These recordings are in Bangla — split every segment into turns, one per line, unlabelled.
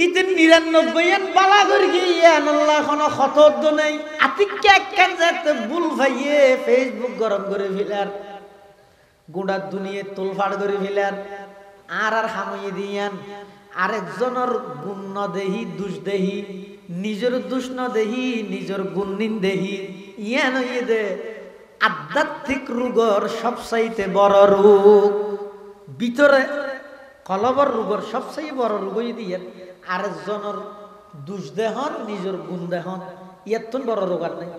ইতে 99 বালা করে গিয়ে আল্লাহ কোনো খতদ নেই আতিকে একখান যাতে ভুল ভাইয়ে ফেসবুক গরম করে ফেলার গোটা দুনিয়া তোলফাড় করে ফেলার আর হামিয়ে দিয়ান আরেকজনের গুণ ন দেহি দুষ দেহি নিজের দুষ ন দেহি নিজের গুণ নিন দেহি ইয়ান ইয়ে দে আধ্যাত্মিক রোগর সবচাইতে বড় রোগ ভিতরে কলবর রোগর সবচাইতে বড় রোগ দিয়ে আরেকজনের দুষ দেহন নিজের গুণ দেহন ইয়ার তো বড় রোগ আর নেই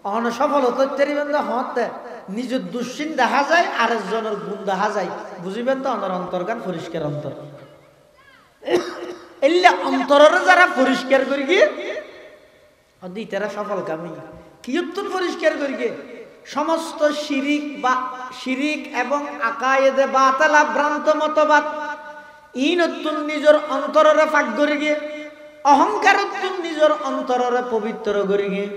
অন সফলতা হতে নিজের দুশ্চিন দেখা যায় আরেকজনের গুণ দেখা যায় বুঝিবেন তো অনার অন্তর্গান পরিষ্কার অন্তর এলে অন্তরের যারা পরিষ্কার করি গিয়ে তারা সফল কামি কিয়ত্তর পরিষ্কার করি গিয়ে সমস্ত শিরিক এবং আকায়েদে বাতালা ভ্রান্ত মতবাদ ইনতুন নিজের অন্তরের ফাঁক করি গিয়ে অহংকারতুন নিজের অন্তরের পবিত্র করি গিয়ে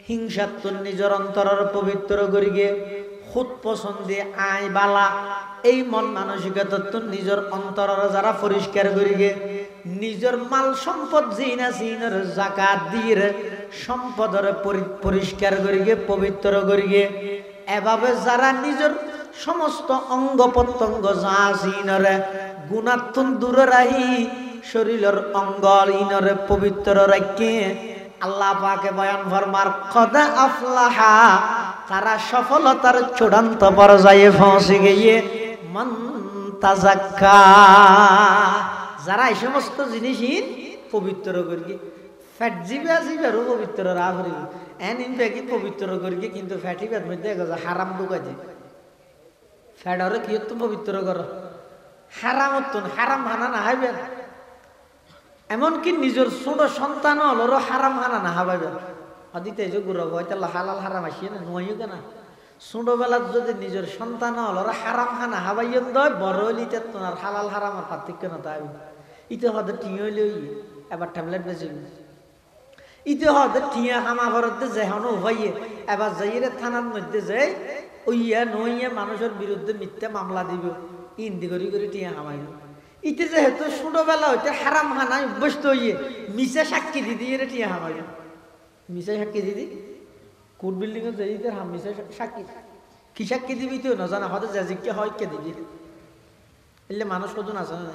হিংসাতুন নিজের অন্তরের পবিত্র করি গিয়ে খুদ পছন্দে আয় বালা এই মন মানসিকতাতুন নিজের অন্তরের যারা পরিষ্কার করি গিয়ে নিজের মাল সম্পদ জিনা জিনের জাকাত দিয়ে সম্পদের পরিষ্কার করি গিয়ে পবিত্র করি গিয়ে এভাবে যারা নিজের সমস্ত অঙ্গ প্রত্যঙ্গ যা জিনরে গুণাত্মন দূরে রাহি শরীরের অঙ্গ ইনরে পবিত্র রাখে আল্লাহ পাকে বয়ান ফরমার কদ আফলাহা তারা সফলতার চূড়ান্ত পর্যায়ে পৌঁছে গিয়ে মান তাযাক্কা যারা এই সমস্ত জিনিসই পবিত্র করি ফ্যাট জিবে জিবেরও পবিত্র রাখি এন ইনফ্যাক্ট পবিত্র করি কিন্তু ফ্যাটিবের মধ্যে হারাম ঢুকা যায় ফ্যাটরে কি তো পবিত্র করো হারাম হারাম হানা না হাইবেন এমনকি নিজের ছোট সন্তান হলো হারাম হানা না হাবাইবেন অদিতে যে গুরু হয়তো হালাল হারাম আসিয়ে না নয় কেনা ছোটবেলার যদি নিজের সন্তান হলো হারাম হানা হাবাইয়েন দয় বড় হইলিতে তোমার হালাল হারামের পার্থক্য না তাই ইতে হয়তো টিঁ হইলে এবার ট্যাবলেট বেঁচে ইতে হয়তো টিয়া হামা ভরতে যেহনো হইয়ে এবার যাইয়ে থানার মধ্যে যাই ওইয়া নইয়া মানুষের বিরুদ্ধে মিথ্যা মামলা দিব ইন্দি করি করে টিয়া হামাইব ইতে যেহেতু ছোটবেলা হইতে হারাম হানায় অভ্যস্ত হইয়ে মিশে সাক্ষী দিদি এর টিয়া হামাইব মিশে সাক্ষী দিদি কোর্ট বিল্ডিং এ যাই হাম মিশে সাক্ষী কি সাক্ষী দিবি তুই না জানা হয়তো জাজিককে হয় কে দিবি এলে মানুষ কজন আছে না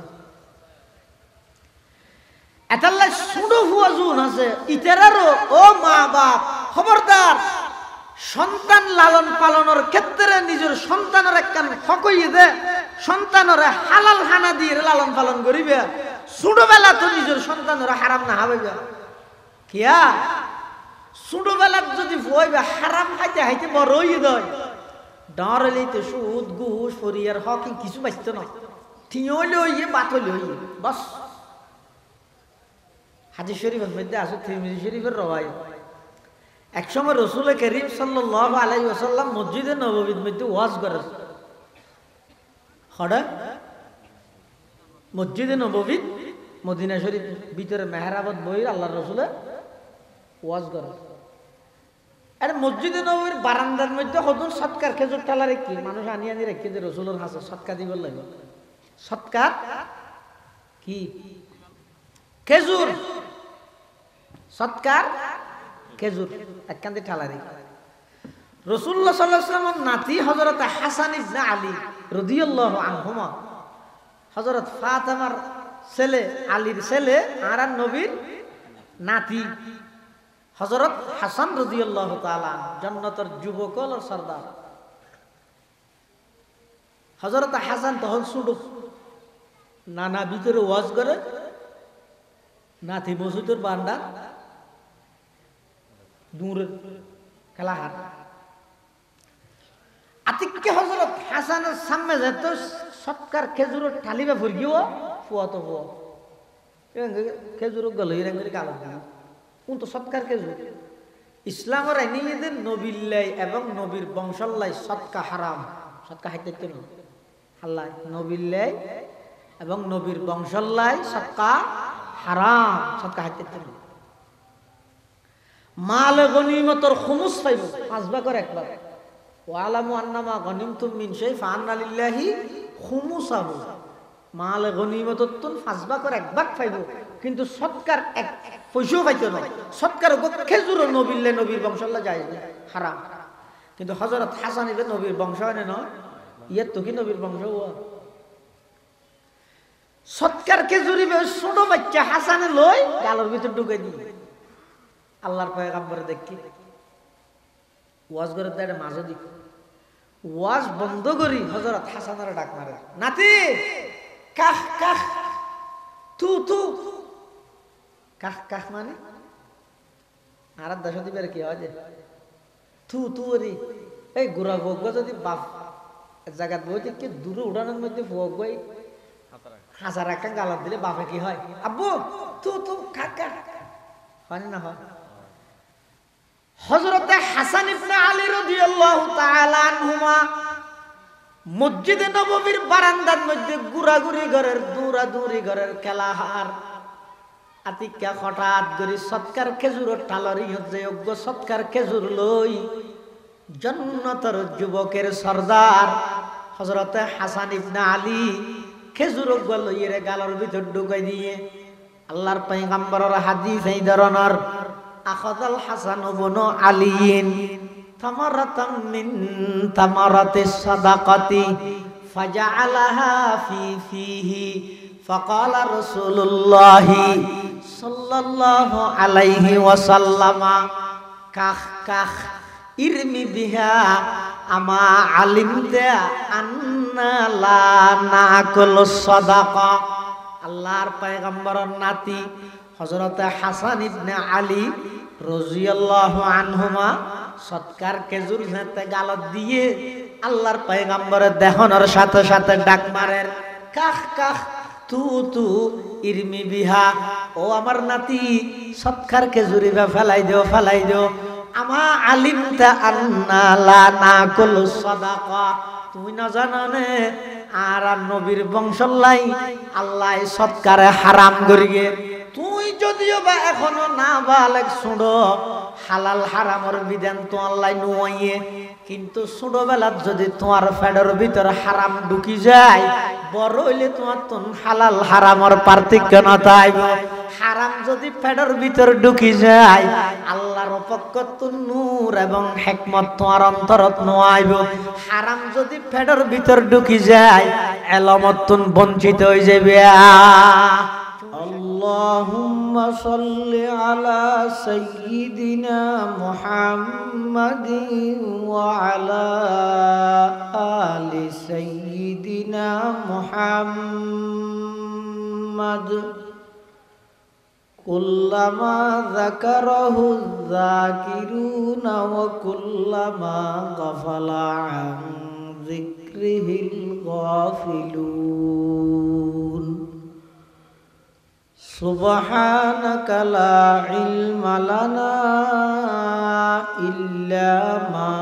এটাল্লাই ছোট হুয়া জুন আছে ইতারারও ও মা বাপ খবরদার সন্তান লালন পালনের ক্ষেত্রে নিজের সন্তানের একখান হকইয়ে দে সন্তানের হালাল হানা দিয়ে লালন পালন করিবে ছোটবেলা তো নিজের সন্তানের হারাম না হাবাইবে কিয়া ছোটবেলা যদি ভয়বে হারাম খাইতে খাইতে বড় হইয়ে দেয় ডর হইলে সুদ ঘুষ ফরিয়ার হক কিছু বাঁচত না ঠিয় হইলে হইয়ে বাত হইলে হইয়ে বস হাদিস শরীফের মধ্যে আছে তিরমিজি শরীফের রওয়ায়াত একসময় রাসূল করিম সাল্লাল্লাহু আলাইহি ওয়াসাল্লাম মসজিদে নববীর মধ্যে ওয়াজ করেন হড়া মসজিদে নববী মদিনা শরীফ ভিতরে মেহরাবাদ বই আল্লাহর রাসূল ওয়াজ করেন আরে মসজিদে নববীর বারান্দার মধ্যে কতজন সৎকার খেজুর ঠালা রেখে মানুষ আনি আনি রেখে যে রাসূলের হাতে সৎকার দিবার লাগে সৎকার কি খেজুর সৎকার খেজুর একখান ঠালা রেখে রাসূলুল্লাহ সাল্লাল্লাহু আলাইহি ওয়াসাল্লামের নাতি হযরত হাসান ইবনে আলী রাদিয়াল্লাহু আনহুমা হযরত ফাতেমার ছেলে আলীর ছেলে আর নবীর নাতি হযরত হাসান রাদিয়াল্লাহু তাআলা জান্নাতের যুবক আর সরদার হযরত হাসান তখন ছোট নানা ভিতরে ওয়াজ করে নাতি মসজিদের বান্দা দূর খেলাহার আতিককে হযরত হাসানের সামনে যেত সৎকার খেজুরের ঠালিবে ফুরগিও ফুয়া তো ফুয়া খেজুর গলে রেঙ্গের কালো কোন তো সৎকার খেজুর ইসলামের আইনিদের নবিল্লাই এবং নবীর বংশল্লাই সৎকা হারাম সৎকা হাইতে কেন আল্লাহ নবিল্লাই এবং নবীর বংশল্লাই সৎকা হারাম সৎকা হাইতে কেন মাল গনিমতর খুমুস পাইব 5 ভাগের 1 ভাগ ওয়ালামু আন্নামা গনিমতুম মিন শাই ফাআন্না লিল্লাহি খুমুসাহু মালে গনিমততুন 5 ভাগের 1 ভাগ পাইব, কিন্তু সৎকার 1 পয়সাও পাইতো না। সৎকার খেজুর নবীলে নবীর বংশল্লা যায় হারাম। কিন্তু হযরত হাসান ইবনে নবীর বংশ হয় না, ইয়ার তো কি নবীর বংশ হওয়া। সৎকার খেজুরি ছোট বাচ্চা হাসানে লই গালের ভিতর ঢুকে দি আল্লাহর পয়গম্বর দেখি ওয়াজ করে দেয় মাঝে দিক ওয়াজ বন্ধ করি হযরত হাসানের ডাক মারে, নাতি কাহ কাহ তু তু কাহ কাহ মানে আর দশ দিবের কি হয় তু তু রে এই গুড়া ভোগ যদি বাপ জায়গা বই কি দূরে উড়ানোর মধ্যে ভোগ বই হাজার একটা গালাত দিলে বাপে কি হয়, আব্বু তু তু কাকা হয় না হয়। হযরতে হাসান ইবনে আলী রাদিয়াল্লাহু তাআলা আনহুমা মসজিদে নববীর বারান্দার মধ্যে ঘুরাঘুরি ঘরের দৌড়াদৌড়ি ঘরের খেলাহার আতিকা হঠাৎ করে সৎকার খেজুর টালরি হচ্ছে যোগ্য সৎকার খেজুর লই জন্নতর যুবকের সর্দার হযরতে হাসান ইবনে আলী খেজুর লইয়ে গালের ভিতর ঢুকাই দিয়ে আল্লাহর পয়গম্বরের হাদিস এই ধরনের আখাযাল হাসান ইবনে আলীন তামারাতাম মিন তামারাতিস সাদাকাতি ফাজআলাহা ফি ফিহি ফাকালা রাসূলুল্লাহ সাল্লাল্লাহু আলাইহি ওয়াসাল্লাম কাহ কাহ ইরমি বিহা আমা আলিমতা আন্না লা নাকুল সাদাকা। আল্লাহর পয়গম্বরের নাতি হযরতে হাসান ইবনে আলী রাদিয়াল্লাহু আনহুমা সৎকার খেজুর হাতে গালত দিয়ে আল্লাহর পয়গম্বরের দেহনের সাথে সাথে ডাক মারেন, কাহ কাহ তু তু ইরমি বিহা, ও আমার নাতি সৎকার খেজুরি ফেলাই দিও ফেলাই দিও। আমা আলিমতা আন্না লা নাকুল সাদাকা, তুমি না জানো নে আর নবীর বংশলাই আল্লাহ সৎকারে হারাম করিয়ে। তুই যদিও বা এখনো না বালেক শুনো হালাল হারামর বিধান তো আল্লাহ নুয়াইয়ে, কিন্তু ছোটবেলার যদি তোমার ফেডের ভিতর হারাম ঢুকি যায় বড় হইলে তোমার তো হালাল হারামর পার্থক্য না তাইব। হারাম যদি ফেডের ভিতর ঢুকি যায় আল্লাহর পক্ষ তো নূর এবং হিকমত তোমার অন্তরত নোয়াইব। হারাম যদি ফেডের ভিতর ঢুকি যায় এলমত তুন বঞ্চিত হয়ে যাবে। আল্লাহুম্মা সাল্লি আলা সাইয়্যিদিনা মুহাম্মাদিন ওয়া আলা আলি সাইয়্যিদিনা মুহাম্মাদ কুল্লামা যাকারাহু যাকিরুনা ওয়া কুল্লামা গাফালা আন যিকরিহিল গাফিলুন। সুবহানাকা লা ইলমা লানা ইল্লা মা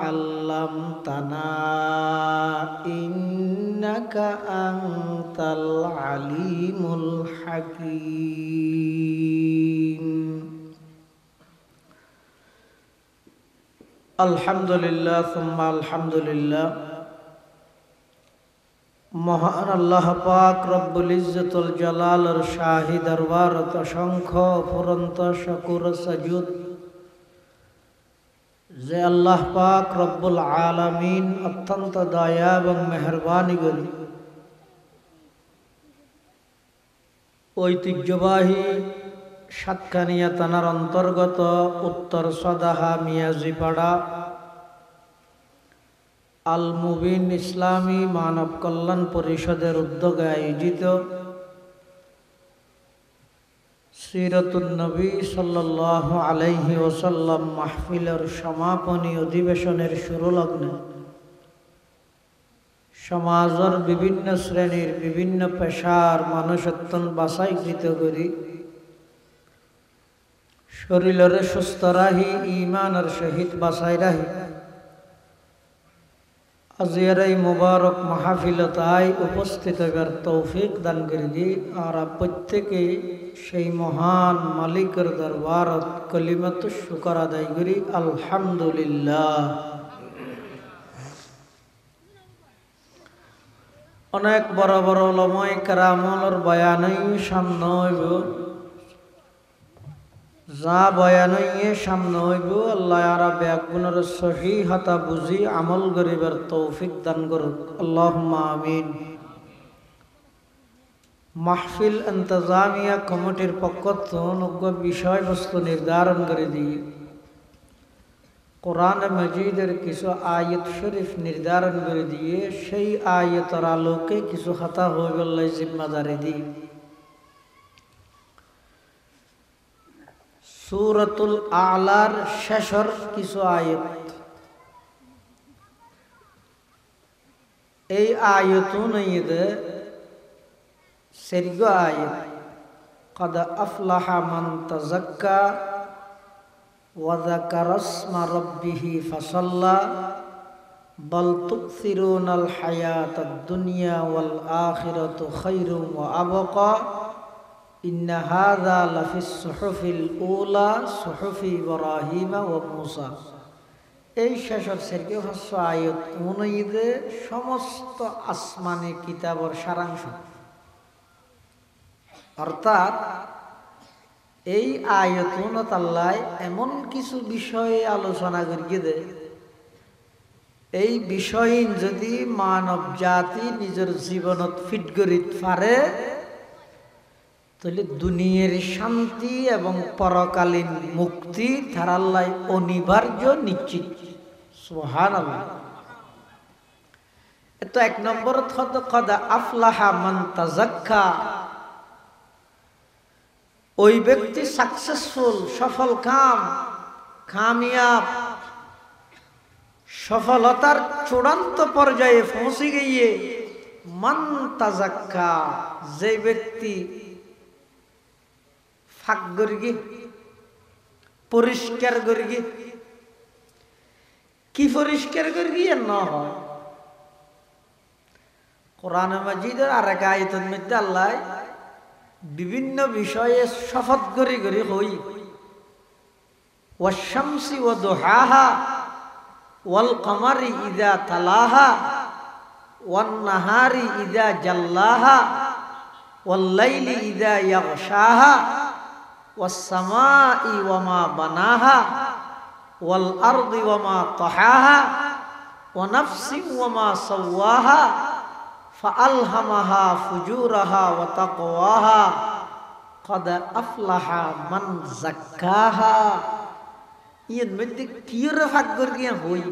আল্লামতানা ইন্নাকা আনতাল আলিমুল হাকীম। আলহামদুলিল্লাহ সুম্মা আলহামদুলিল্লাহ। মহান আল্লাহ পাক রব্বুল ইজ্জতুল জালালের শাহী দরবারত অসংখ্য ফুরন্ত শুকর সাজুদ যে আল্লাহ পাক রব্বুল আলামিন অত্যন্ত দয়া এবং মেহেরবানি করি ঐতিহ্যবাহী সাতকানিয়া থানার অন্তর্গত উত্তর সদাহা মিয়াজিপাড়া আল মুবিন ইসলামী মানব কল্যাণ পরিষদের উদ্যোগে আয়োজিত সিরাতুন নবী সাল্লাল্লাহু আলাইহি ওয়াসাল্লাম মাহফিলের সমাপনী অধিবেশনের শুরুলগ্নে সমাজের বিভিন্ন শ্রেণীর বিভিন্ন পেশার মানুষত্বন বাছাইকৃত করি শরীরের সুস্থ রাহি ইমানের সহিত বাছাই রাহি আজিয়ার এই মুবারক মাহফিলতায় উপস্থিত হবার তৌফিক দান করি। আর প্রত্যেকে সেই মহান মালিকের দরবারত কলিমাত শুকর আদায় করি আলহামদুলিল্লাহ। অনেক বড় বড় ওলামায়ে কেরামর বয়ানই সামনে হইব, যা বয়ানই সামনে হইব আল্লাহ রাব্বে আগুনের সহিহতা বুঝি আমল করিবার তৌফিক দান করুক, আল্লাহুম্মা আমিন। মাহফিল ইন্তজামিয়া কমিটির পক্ষ থেকে বিষয়বস্তু নির্ধারণ করে দিয়ে কোরআন মজিদের কিছু আয়াত শরীফ নির্ধারণ করে দিয়ে সেই আয়াতের আলোকে কিছু খাতা হয়ে গেল জিম্মাদারি দিয়ে সূরাতুল আলার শেষের কিছু আয়াত, এই আয়াতুন ঈদে সেরগ আয়াত قد أفلح من تزكى وذكر اسم ربه فصلى بل تؤثرون الحياة الدنيا والآخرة خير وأبقى إن هذا لفي الصحف الأولى صحف إبراهيم وموسى। এই শেষের সেরকে ভাষ্য আয়াত অনুযায়ী সমস্ত আসমানি কিতাবের সারাংশ, অর্থাৎ এই আয়াতুনত আল্লাহ এমন কিছু বিষয়ে আলোচনা করিয়ে দেয়, এই বিষয় যদি মানব জাতি নিজের জীবনত ফিট করিত পারে তাহলে দুনিয়ার শান্তি এবং পরকালীন মুক্তি তার আল্লাহ অনিবার্য নিশ্চিত। সুবহানাল্লাহ। তো এক নম্বর কদ আফলাহা মান তাযাক্কা, ওই ব্যক্তি সাকসেসফুল, সফল কামিয়াব, সফলতার চূড়ান্ত পর্যায়ে পৌঁছে গিয়ে মান তাযাক্কা, যে ব্যক্তি ফাঁক গর্গি পরিষ্কার গর্গি, কি পরিষ্কার গর্গি না হয়। কোরআন মাজিদের আর এক আয়াতের মধ্যে আল্লাহ বিভিন্ন বিষয়ে শপথ করি করি হই, ওয়াশ-শামসি ওয়া দুহাহা ওয়াল কমারি ইযা তালাহা ওয়ান নাহারি ইযা জাল্লাহা ওয়াল লাইলি ইযা ইয়াগশাহা ওয়াস সামাই ওয়া মা বানাহা ওয়াল আরদি ওয়া মা তাহাহা ওয়া নাফসিন ওয়া মা সাওয়াহা فألهمها فجورها وتقواها قد أفلح من زكاها। এর মধ্যে কিরে ভাগ করিয়া হই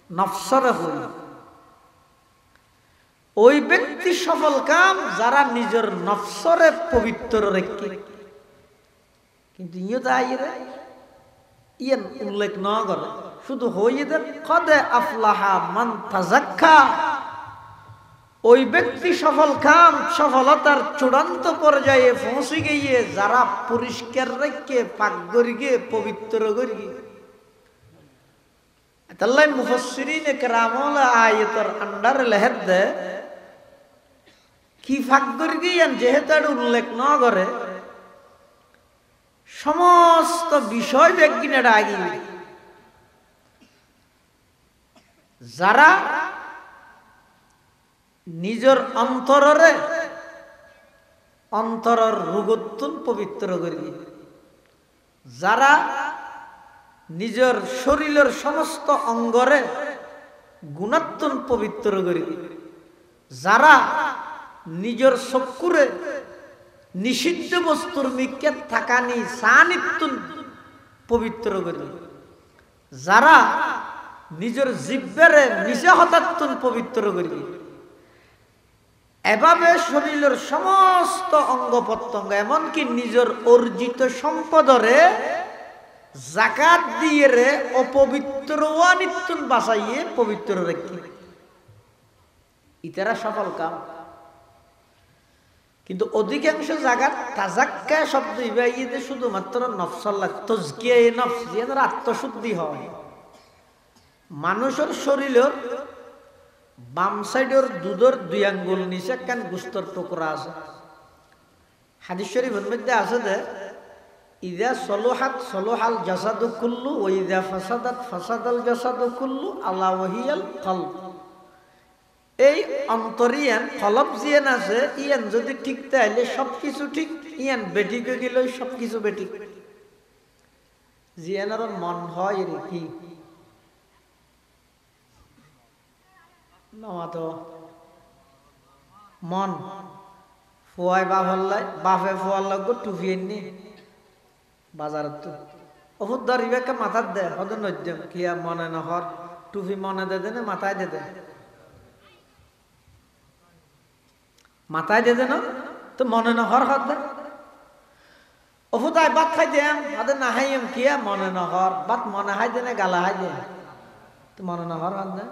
নফসরে হই, ওই ব্যক্তি সফল কাম যারা নিজের নফসরে পবিত্র রেখে, কিন্তু ইয়ে তো আইরে ইয়ে উল্লেখ না করে, শুধু হইয়ে দেন কদ আফলাহা মান তাযাক্কা, ওই ব্যক্তি সফল কাম সফলতার চূড়ান্ত পর্যায়ে পৌঁছে গিয়ে যারা পরিষ্কার রেখে পাক করিয়ে পবিত্র করিয়ে। তাল্লাই মুফাসসিরিন কেরামল আয়াতের আন্ডার লেহেদ দে কি ফাঁক করিয়ে, যেহেতু উল্লেখ না করে সমস্ত বিষয় ব্যক্তিরা আগে যারা নিজের অন্তরের রোগোত্তন পবিত্র করি, যারা নিজের শরীরের সমস্ত অঙ্গরে গুণাত্তন পবিত্র করি, যারা নিজের চক্ষুরে নিষিদ্ধ বস্তুর মিকেত থাকানি সানিত্যন পবিত্র করি, যারা নিজের জিহ্বারে নিজে হঠাৎ পবিত্র করি, এভাবে শরীরের সমস্ত অঙ্গ প্রত্যঙ্গ এমনকি নিজের অর্জিত সম্পদরে যাকাত দিয়ে রে অপবিত্র ওয়ানিত্যন বাঁচাইয়ে পবিত্র রেখে, ইতারা সফল কাম। কিন্তু অধিকাংশ জায়গার তাযাক্কা শব্দ ইবাইয়ে শুধুমাত্র নফসাল্লাহ তাজকিয়া নফস দিয়ে আত্মশুদ্ধি হয়। মানুষের শরীরের বাম সাইডের দুধের 2 আঙ্গুল নিচে কেন গুস্তর টুকরা আছে, হাদিস শরীফের মধ্যে আছে যে ইযা সলহাত সলহাল জাসাদু কুল্লু ওয়া ইযা ফাসাদাত ফাসাদাল জাসাদু কুল্লু আলা ওয়াহিয়াল কলব। এই অন্তরিয়ান কলব জিয়ান আছে ইয়ান যদি ঠিক তাইলে সবকিছু ঠিক, ইয়ান বেটিকে গেল সবকিছু বেটিক। জিয়ানের মন হয় রে কি তো মন ফুয়াই বাপ হল্লাই বাপে ফুয়ার লগ টুফি এনে বাজারত তো ওহুদ ধরিবাকে মাথার দে হদ নদ্যম কিয়া মনে নহর টুফি মনে দে দেনে মাথায় দে দে মাথায় দে দেন তো মনে নহর হদ দে ওহুদ আই বাত খাই দেম হাতে না হাইম কিয়া মনে নহর বাত মনে হাই দেনে গালা হাই দে তো মনে নহর হদ দে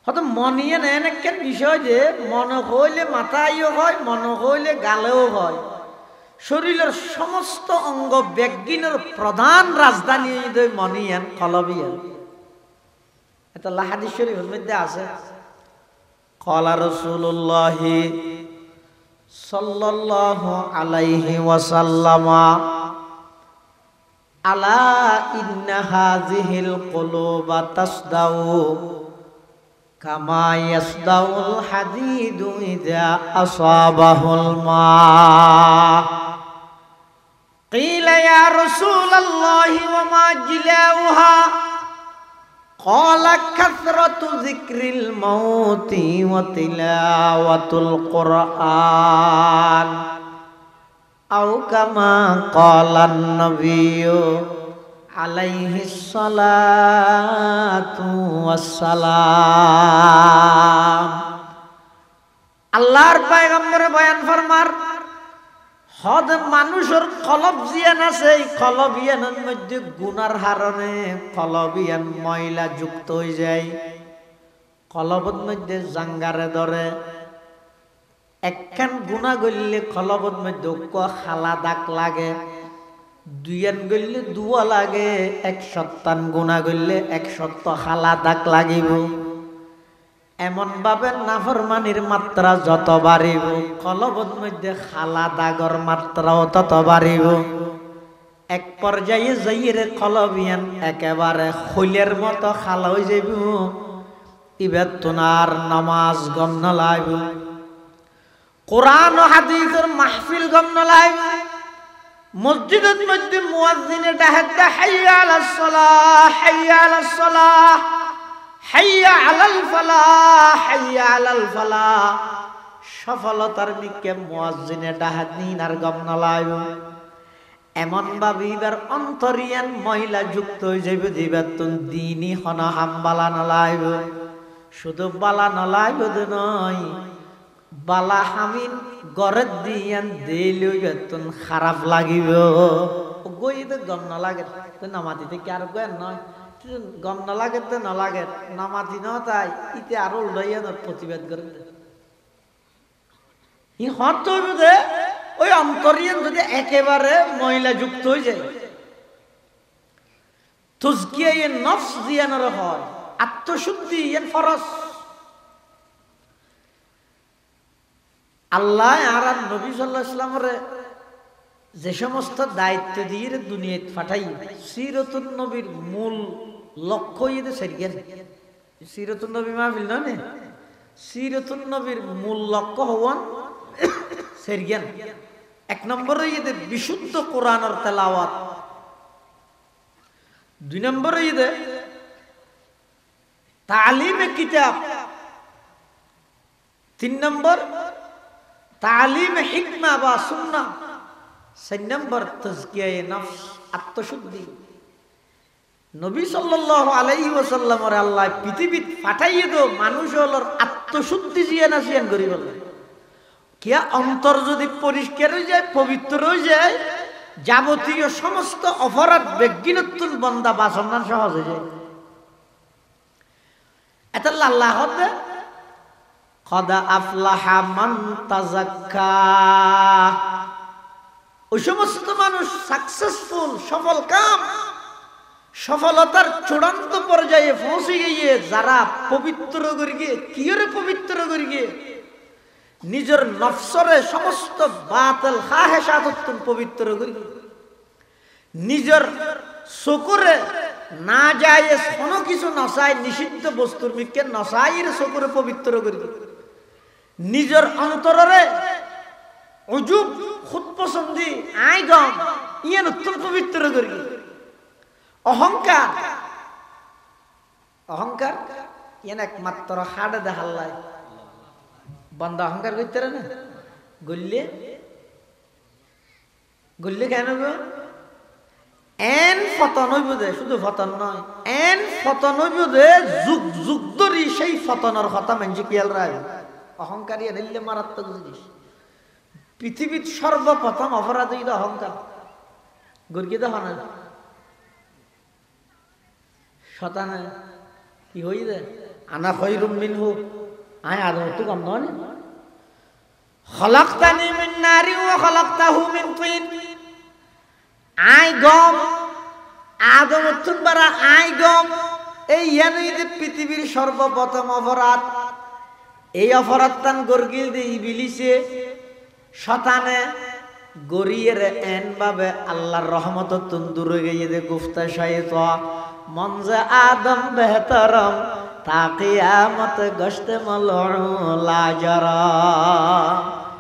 হয়তো মনিয়ে নেন একটা বিষয় যে মন হইলে মাথায়ও হয়, মন হইলে গালেও হয়। শরীরের সমস্ত অঙ্গ ব্যজ্ঞানের প্রধান রাজধানী মনিয়ান কলবিয়ান। এটা হাদিস শরীফের মধ্যে আছে। ক্বালা রাসূলুল্লাহ সাল্লাল্লাহু আলাইহি ওয়াসাল্লাম আলা ইন্না হাযিহিল কুলুবা তাসদাউ কামা ইয়াসদাউল হাদিদু ইযা আসাবাহুল মা। ক্বিলা ইয়া রাসূলুল্লাহ ওয়া মা জিলাউহা ক্বালা কাসরাতু যিকরিল মাউতি ওয়া তিলাওয়াতুল কুরআন আও কামা ক্বালান নাবিয়্যু আলাইহিস সালাতু ওয়াসসালাম। আল্লাহর পয়গম্বরে বয়ান ফরমার হদ মানুষের কলব জিয়ান আছে, এই কলবিয়ানের মধ্যে গুনার হারণে কলবিয়ান ময়লা যুক্ত হয়ে যায়। কলবের মধ্যে জাঙ্গারে ধরে একখান গুনাহ গললে কলবের মধ্যে খালা দাগ লাগে, দুইয়ান গললে দুয়া লাগে, এক সত্তান গুনাহ গললে এক সত্য খালা দাগ লাগিব। এমন ভাবে নাফরমানির মাত্রা যত বাড়িব কলবের মধ্যে খালা দাগর মাত্রাও তত বাড়িব। এক পর্যায়ে যাইরে কলবিয়ান একেবারে খৈলের মতো খালা হয়ে যাইব। ইবাদ তোনার নামাজ গণ্য লাইব, কোরআন ও হাদিসের মাহফিল গণ্য লাইব। মসজিদের মধ্যে মুয়াজ্জিনে ডাকে হাইয়া আলাস সালাহ, হাইয়া আলাস সালাহ, হাইয়া আলাল ফালাহ, হাইয়া আলাল ফালাহ। সফলতার দিকে মুয়াজ্জিনে ডাহাত নিন আর গমনা লাইব। এমন ভাবে এবার অন্তরিয়ান মহিলা যুক্ত হয়ে যাইব দিবাতুন দিনই হন হামবালা নলাইব। শুধু বালা নলাইব নয়, বালা হামিন গরত দিয়ান দিলেও বেতন খারাপ লাগিব। গই তো গম না লাগে তো নামাতিতে কি আর গেন নয়, গম না লাগে তো না লাগে নামাতি ন তাই ইতে আরো লইয়া প্রতিবাদ করে ই হত দে ওই অন্তরিয়ান যদি একেবারে মহিলা যুক্ত হয়ে যায় তুজকিয়া এ নফস দিয়ানোর হয়, আত্মশুদ্ধি এর ফরজ। আল্লাহ আর নবী সাল্লাল্লাহু আলাইহি ওয়াসাল্লামের যে সমস্ত দায়িত্ব দিয়ে দুনিয়াত পাঠাই, সিরাতুন নবীর মূল লক্ষ্য ইদে সেরগেন। সিরাতুন নবী মাহফিল নয়, সিরাতুন নবীর মূল লক্ষ্য হওয়ান সেরগেন। এক নম্বরে ইদে বিশুদ্ধ কোরআনের তেলাওয়াত, দুই নম্বরে ইদে তালিমে কিতাব, তিন নম্বর তালিমে হিকমা বা সুন্নাহ, চার নম্বর তাজকিয়ায়ে নফস আত্মশুদ্ধি। নবী সাল্লাল্লাহু আলাইহি ওয়াসাল্লামের আল্লাহ পৃথিবীত পাঠাইয়ে দো মানুষ হলোর আত্মশুদ্ধি জিয়ান আসিয়ান করি বলে কিয়া অন্তর যদি পরিষ্কার হয়ে যায়, পবিত্র হয়ে যায়, যাবতীয় সমস্ত অপরাধ বেজ্ঞানতুন বন্দা বাসনান সহজ হয়ে যায়। এটা আল্লাহ হতে কদা আফলাহা মান তাযাক্কা, ওই সমস্ত মানুষ সাকসেসফুল, সফল কাম, সফলতার চূড়ান্ত পর্যায়ে পৌঁছে গিয়ে যারা পবিত্র করি গিয়ে কিয়রে পবিত্র করি গিয়ে নিজের নফসরে সমস্ত বাতিল খাহেশাত পবিত্র করি, নিজের চকুরে না জায়েজ কোনো কিছু নসাই নিষিদ্ধ বস্তুর মিকে নসাইয়ের চকুরে পবিত্র করি নিজের অন্তরে উজুব খুদ পছন্দি আই গম ইয়ে নতুন পবিত্র করি অহংকার অহংকার ইয়ান একমাত্র হাড়ে দেখাল্লাই বন্ধ অহংকার করতে না গল্লে গল্লে কেন গো এন ফতন হইব দে শুধু ফতন নয় এন ফতন হইব দে যুগ যুগ ধরি সেই ফতনের কথা মানছি কিয়াল রায় অহংকারী নিলে মারাত্মক জিনিস পৃথিবীর সর্বপ্রথম অপরাধ হইল অহংকার গর্গিত হন শতানে কি হই দে আনা খৈরুম মিনহু আয় আদম তো কম নয় খলাকতানি মিন নারি ওয়া খলাকতাহু মিন তিন আই গম আদম তুনবারা আই গম এই ইয়ানই যে পৃথিবীর সর্বপ্রথম অপরাধ এই অপরাধ তান গর্গিল দে ইবলিসে শতানে গরিয়ের এন ভাবে আল্লাহর রহমত তুন দূরে গিয়ে দে গুফতা শাইতা মনজে আদম বেহতরম তা কিয়ামত গশতে মলউ লা জারা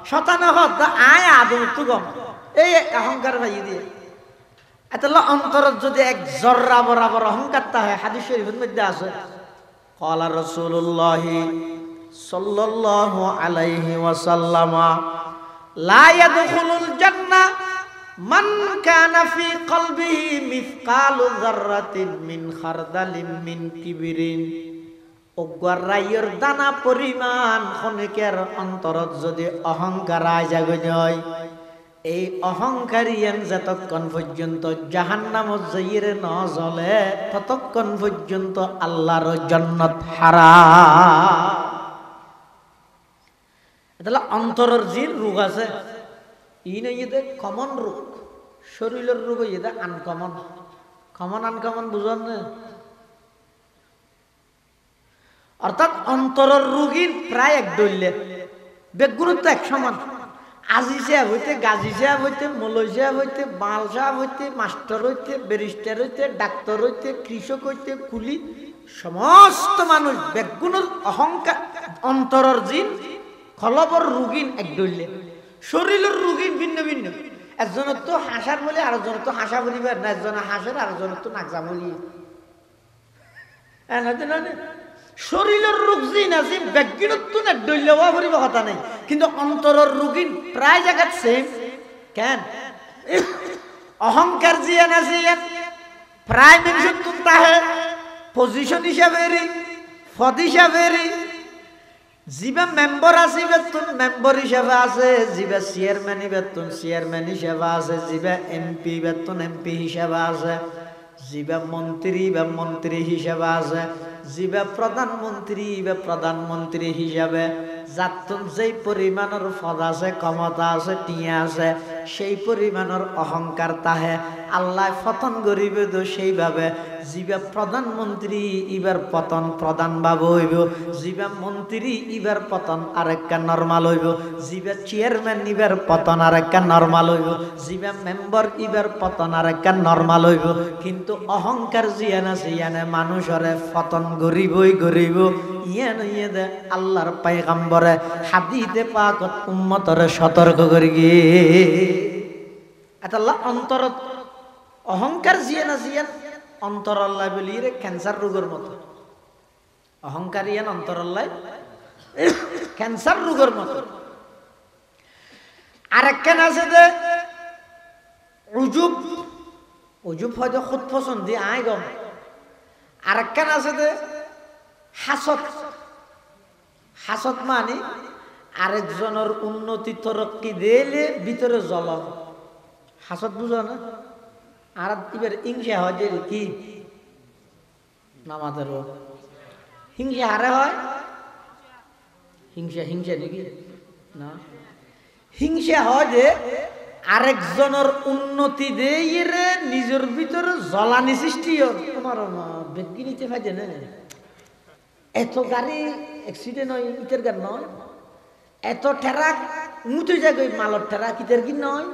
শতানে হদ আয় আদম তু গম এই অহংকার ভাই দিয়ে এতলা অন্তরত যদি এক জর্রা বরাবর অহংকারটা হয় হাদিস শরীফের মধ্যে আছে ক্বালা রাসূলুল্লাহ সাল্লাল্লাহু আলাইহি ওয়াসাল্লাম লা ইয়াদখুলুল জান্নাহ মান কানা ফি কলবিহি মিসকালু যাররাতিন মিন খারদালিন মিন কিবরিন অগর রাইয়ের দানা পরিমাণ খনিকের অন্তরত যদি অহংকার জাগে যায় এই অহংকারিয়ান যতক্ষণ পর্যন্ত জাহান্নামত যাইরে ন জ্বলে ততক্ষণ পর্যন্ত আল্লাহর জান্নাত হারাম এটা অন্তরের যে রোগ আছে ই নাই এতে কমন রোগ শরীরের রোগ এটা আনকমন কমন আনকমন বুঝন না অর্থাৎ অন্তরের রোগীর প্রায় এক দৈল্যে বেগুরুত্ব এক সমান আজি সাহেব হইতে গাজী সাহেব হইতে মলয় সাহেব হইতে বাল সাহেব হইতে মাস্টার হইতে ব্যারিস্টার হইতে ডাক্তার হইতে কৃষক হইতে কুলি সমস্ত মানুষ বেগুনের অহংকার অন্তরের জিন খলবর রুগীন এক দৈল্যে শরীরের রুগীন ভিন্ন ভিন্ন একজনের তো হাসার বলে আরেকজনের তো হাসা বলিবার না একজনের হাসের আরেকজনের তো নাকজা বলি শরীরের রোগ জিন আছে বেগিনত না দৈল্যবা করিব কথা নাই কিন্তু অন্তরের রোগীন প্রায় জায়গাত সেম কেন অহংকার জিয়ান আছে ইয়ান প্রায় মানুষ তাহে পজিশন হিসাবে পদ হিসাবে জিবা মেম্বার আছে বেতন মেম্বার হিসাবে আছে জিবা চেয়ারম্যান বেতন চেয়ারম্যান হিসাবে আছে জিবা এমপি বেতন এমপি হিসাবে আছে জিবা মন্ত্রী বা মন্ত্রী হিসাবে আছে জিবা প্রধানমন্ত্রী বা প্রধানমন্ত্রী হিসাবে যাতন যেই পরিমাণের পদ আছে ক্ষমতা আছে টিয়া আছে সেই পরিমাণের অহংকার তাহে আল্লাহ পতন গরিবে তো সেইভাবে জিবা প্রধানমন্ত্রী ইবার পতন প্রধান বাবু হইব জিবা মন্ত্রী ইবার পতন আরেকটা নরমাল হইব জিবা চেয়ারম্যান ইবার পতন আরেকটা নরমাল হইব জিবা মেম্বার ইবার পতন আরেকটা নরমাল হইব কিন্তু অহংকার জিয়ান আছে ইয়ানে মানুষরে পতন গরিবই গরিব ইয়ান ইয়ে দে আল্লাহর পয়গম্বরে হাদিসে পাকত উম্মতরে সতর্ক করি গিয়ে আল্লাহ অন্তরত অহংকার জিয়ান আছে ইয়ান অন্তরাল্লাহ বলি রে ক্যান্সার রোগের মতো অহংকার ইয়ান অন্তরাল্লাহ ক্যান্সার রোগের মতো আরেকখান আছে যে উজুব উজুব হয়তো খুদ পছন্দ আয় গম আরেকখান আছে যে হাসত হাসত মানে আরেকজনের উন্নতি তরক্কি দিলে ভিতরে জ্বলন হাসত বুঝো না আর এবার হিংসা হয় যে কি নামাজের হিংসা হারে হয় হিংসা হিংসা নাকি না হিংসা হয় যে আরেকজনের উন্নতি দিয়ে নিজের ভিতরে জ্বলানি সৃষ্টি তোমার ব্যক্তি নিতে পারছে না এত গাড়ি অ্যাক্সিডেন্ট হয় ইটের গান নয় এত ঠেরা মুতে যাবে মালর ঠেরা কিতের কি নয়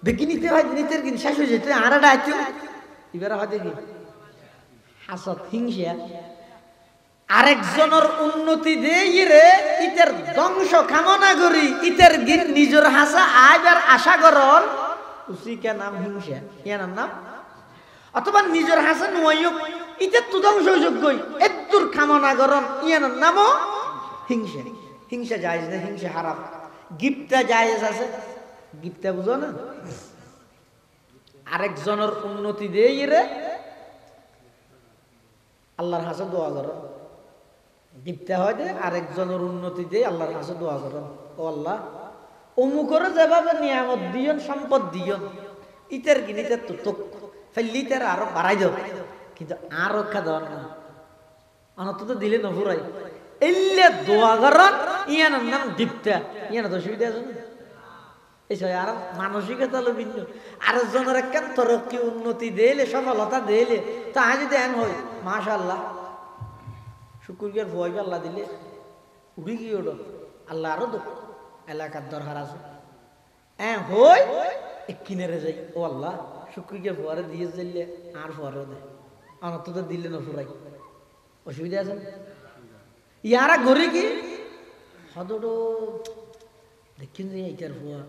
বেকি নিতে হয় নিতের কিন শেষ হয়ে যেত আর একটা আইতো এবার হয় দেখি হাসদ হিংসা আরেকজনের উন্নতি দেই রে ইতের ধ্বংস কামনা করি ইতের গির নিজের হাসা আইবার আশা করন উসিকা নাম হিংসা ইয়ার নাম অথবা নিজের হাসা নুয়াইক ইতের তো ধ্বংস যোগ্যই এদ্দুর কামনা করন ইয়ার নামও হিংসা হিংসা জায়েজ না হিংসা হারাম গিফটটা জায়েজ আছে গিফটটা বুঝো না আরেকজনের উন্নতি দেই রে আল্লাহর কাছে দোয়া করো গিফটটা হয় যে আরেকজনের উন্নতি দিয়ে আল্লাহর কাছে দোয়া করো ও আল্লাহ অমুকরে যেভাবে নিয়ামত দিয়ন সম্পদ দিয়ন ইতের গিনিতের তো তোক ফেললিতের আরো বাড়াই দাও কিন্তু আর রক্ষা দেওয়ার না অনত তো দিলে নফুরাই এলে দোয়া করন ইয়ানোর নাম গিফটটা ইয়ানো তো অসুবিধা আছে না এই আর মানসিকতা হলো ভিন্ন আরেকজনের একখান তরক্কি উন্নতি দিলে সফলতা দিলে তো আজ যদি এন হয় মাশাআল্লাহ শুকুরিয়ার ভয় আল্লাহ দিলে উড়ি গিয়ে ওঠো আল্লাহ আরো দুঃখ এলাকার দরকার আছে হই কিনেরে যাই ও আল্লাহ শুকুরিয়ার ভয়ারে দিয়ে যাইলে আর ভয়ারও দেয় আমার তো দিলে না ফুরাই অসুবিধা আছে ইয়ারা ঘরে কি হদটো দেখিন যে এইটার ভুয়া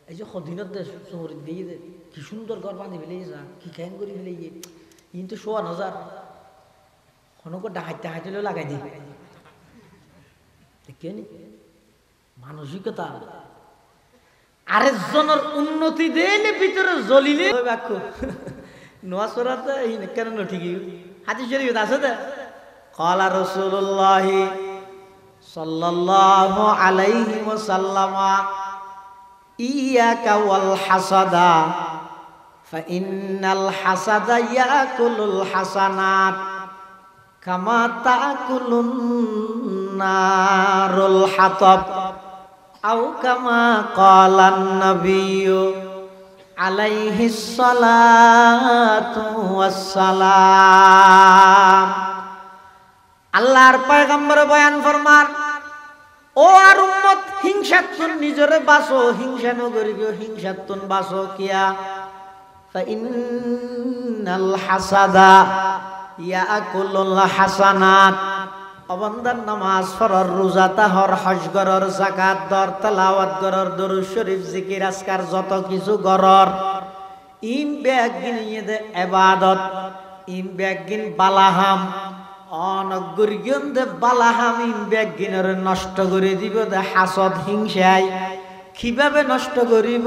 এই যে সদিনত দে শহরে দিয়ে দে কি সুন্দর ঘর বাঁধি ফেলে যা কি খ্যাং করে ফেলে গিয়ে কিন্তু 1,000 খনক ডাহাইতে হাইতে লাগাই দি দেখেন মানসিকতা আরেকজনের উন্নতি দিলে ভিতরে জ্বলিলে বাক্য নোয়া সরাতে কেন ঠিকই হাদিস শরীফ আছে তো ক্বালা রাসূলুল্লাহ সাল্লাল্লাহু আলাইহি ওয়াসাল্লাম ইয়াকা ওয়াল হাসাদা ফাইন্নাল হাসাদা ইয়াকুলুল হাসানাত কামা তাকুলুন নারুল হাতাব আও কামা ক্বালান নাবিয়্যু আলাইহিস সালাতু ওয়াস সালাম আল্লাহর পয়গম্বর বয়ান ফরমান ও আর উম্মত হিংসাতুন নিজরে বাসো হিংসা নগরি গো হিংসাতুন বাসো কিয়া ফাইন্নাল হাসাদা ইয়াকুলুল হাসানাত অবন্দার নামাজ পড়ার রোজা তাহর হজ গরর যাকাত দর তেলাওয়াত গরর দরুদ শরীফ জিকির আজকার যত কিছু গরর ইন বেগিন ইদে ইবাদত ইন বেগিন বালাহাম অনগরিয়ন দে বালাহাম ইন বেগিনের নষ্ট করে দিব দে হাসদ হিংসায় কিভাবে নষ্ট করিব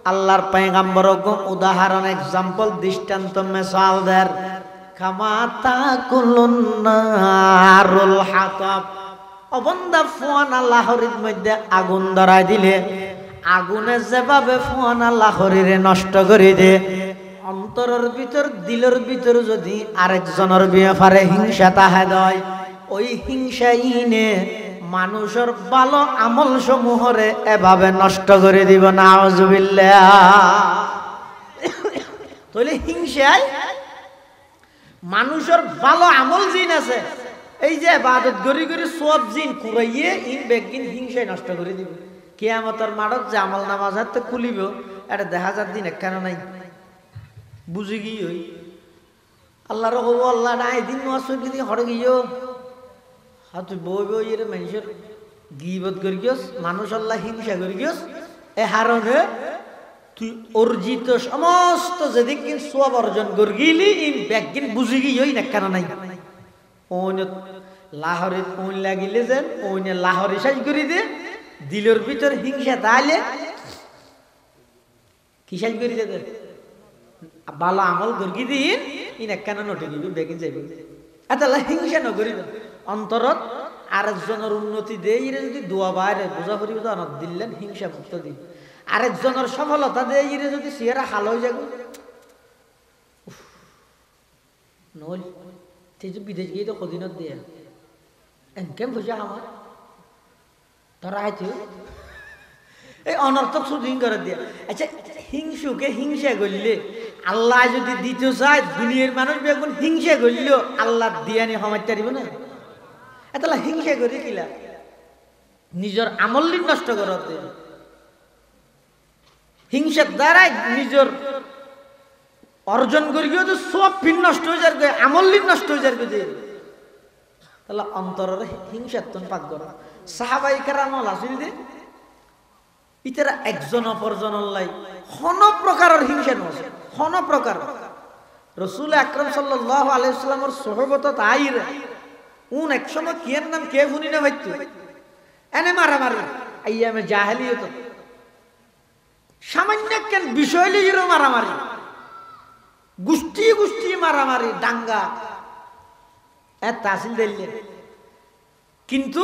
আল্লাহর পয়গম্বর উদাহরণ এক্সাম্পল দৃষ্টান্ত মিসাল দের কামা তাকুলুন নারুল হাতাব অবন্দা ফুয়ানা লাহরির মধ্যে আগুন ধরাই দিলে আগুনে যেভাবে ফুয়ানা লাহরিরে নষ্ট করে দে অন্তরের ভিতর দিলের ভিতর যদি আরেকজনের ব্যাপারে হিংসা তাহে দেয় ওই হিংসা ইনে মানুষের ভালো আমল সমূহরে এভাবে নষ্ট করে দিব নাউজুবিল্লাহ তাহলে হিংসায় মানুষের ভালো আমল জিন আছে এই যে ইবাদত করি করি সব জিন কুরাইয়ে ইন বেগিন হিংসায় নষ্ট করে দিব কিয়ামতের মাঠত যে আমল নামাজ হাতে খুলিব এটা দেখা যার দিন কেন নাই বুঝি গিয়ে হই আল্লাহর হব আল্লাহ নাই দিন নসর কি হড়ে গিয়েও হাত বই বই এর মানুষের গিবত করি গিয়েস মানুষ আল্লাহ হিংসা করি গিয়েস এ হারণে তুই অর্জিত সমস্ত যেদিন সব অর্জন করগিলি ইন ব্যাগিন বুঝি গিয়ে না কেন নাই ওন লাহরে ওন লাগিলে যেন ওন লাহরে সাজ করি দে দিলের ভিতর হিংসা তাইলে কি সাজ করি দে ভালো আমল করগি দিন ইন কেন নটে গিয়ে ব্যাগিন যাইবে এত হিংসা নকরিব অন্তরত আরেকজনের উন্নতি দেই যদি দোয়া বাইরে বোঝা করিব তো অনত দিলেন হিংসা মুক্ত দিন আরেকজনের সফলতা দেই যদি সিয়ারা হাল হয়ে যাবে নল তেজ বিদেশ গিয়ে তো কদিনত দিয়ে এনকেম বুঝা আমার ধরা হয়তো এই অনর্থক শুটিং করে দিয়ে আচ্ছা হিংসুকে হিংসা করলে আল্লাহ যদি দিতে চায় দুনিয়ার মানুষ এখন হিংসা করলেও আল্লাহ দিয়ানি সমাজ তারিব না এত হিংসা করে কিলা নিজের আমল নষ্ট করতে হিংসার দ্বারাই নিজের অর্জন করি গিয়ে তো সব ফিন নষ্ট হয়ে যাবে, আমল্লিন নষ্ট হয়ে যাবে। তাহলে অন্তরের হিংসাত্তন পাক করো। সাহাবাই কেরামল আসিল যে ইতারা একজন অপরজন লাই হন প্রকারের হিংসা নছে, হন প্রকার। রসুল আকরাম সাল্লাল্লাহু আলাইহি সাল্লামের সোহবত তাইর উন একসময় কিয়ের নাম কে শুনি না ভাইতো এনে মারামারি আইয়ামে জাহেলিয়ত, সামান্য কেন বিষয় লিয়েরও মারামারি, গোষ্ঠী গোষ্ঠী মারামারি দাঙ্গা তাসিল দিলে। কিন্তু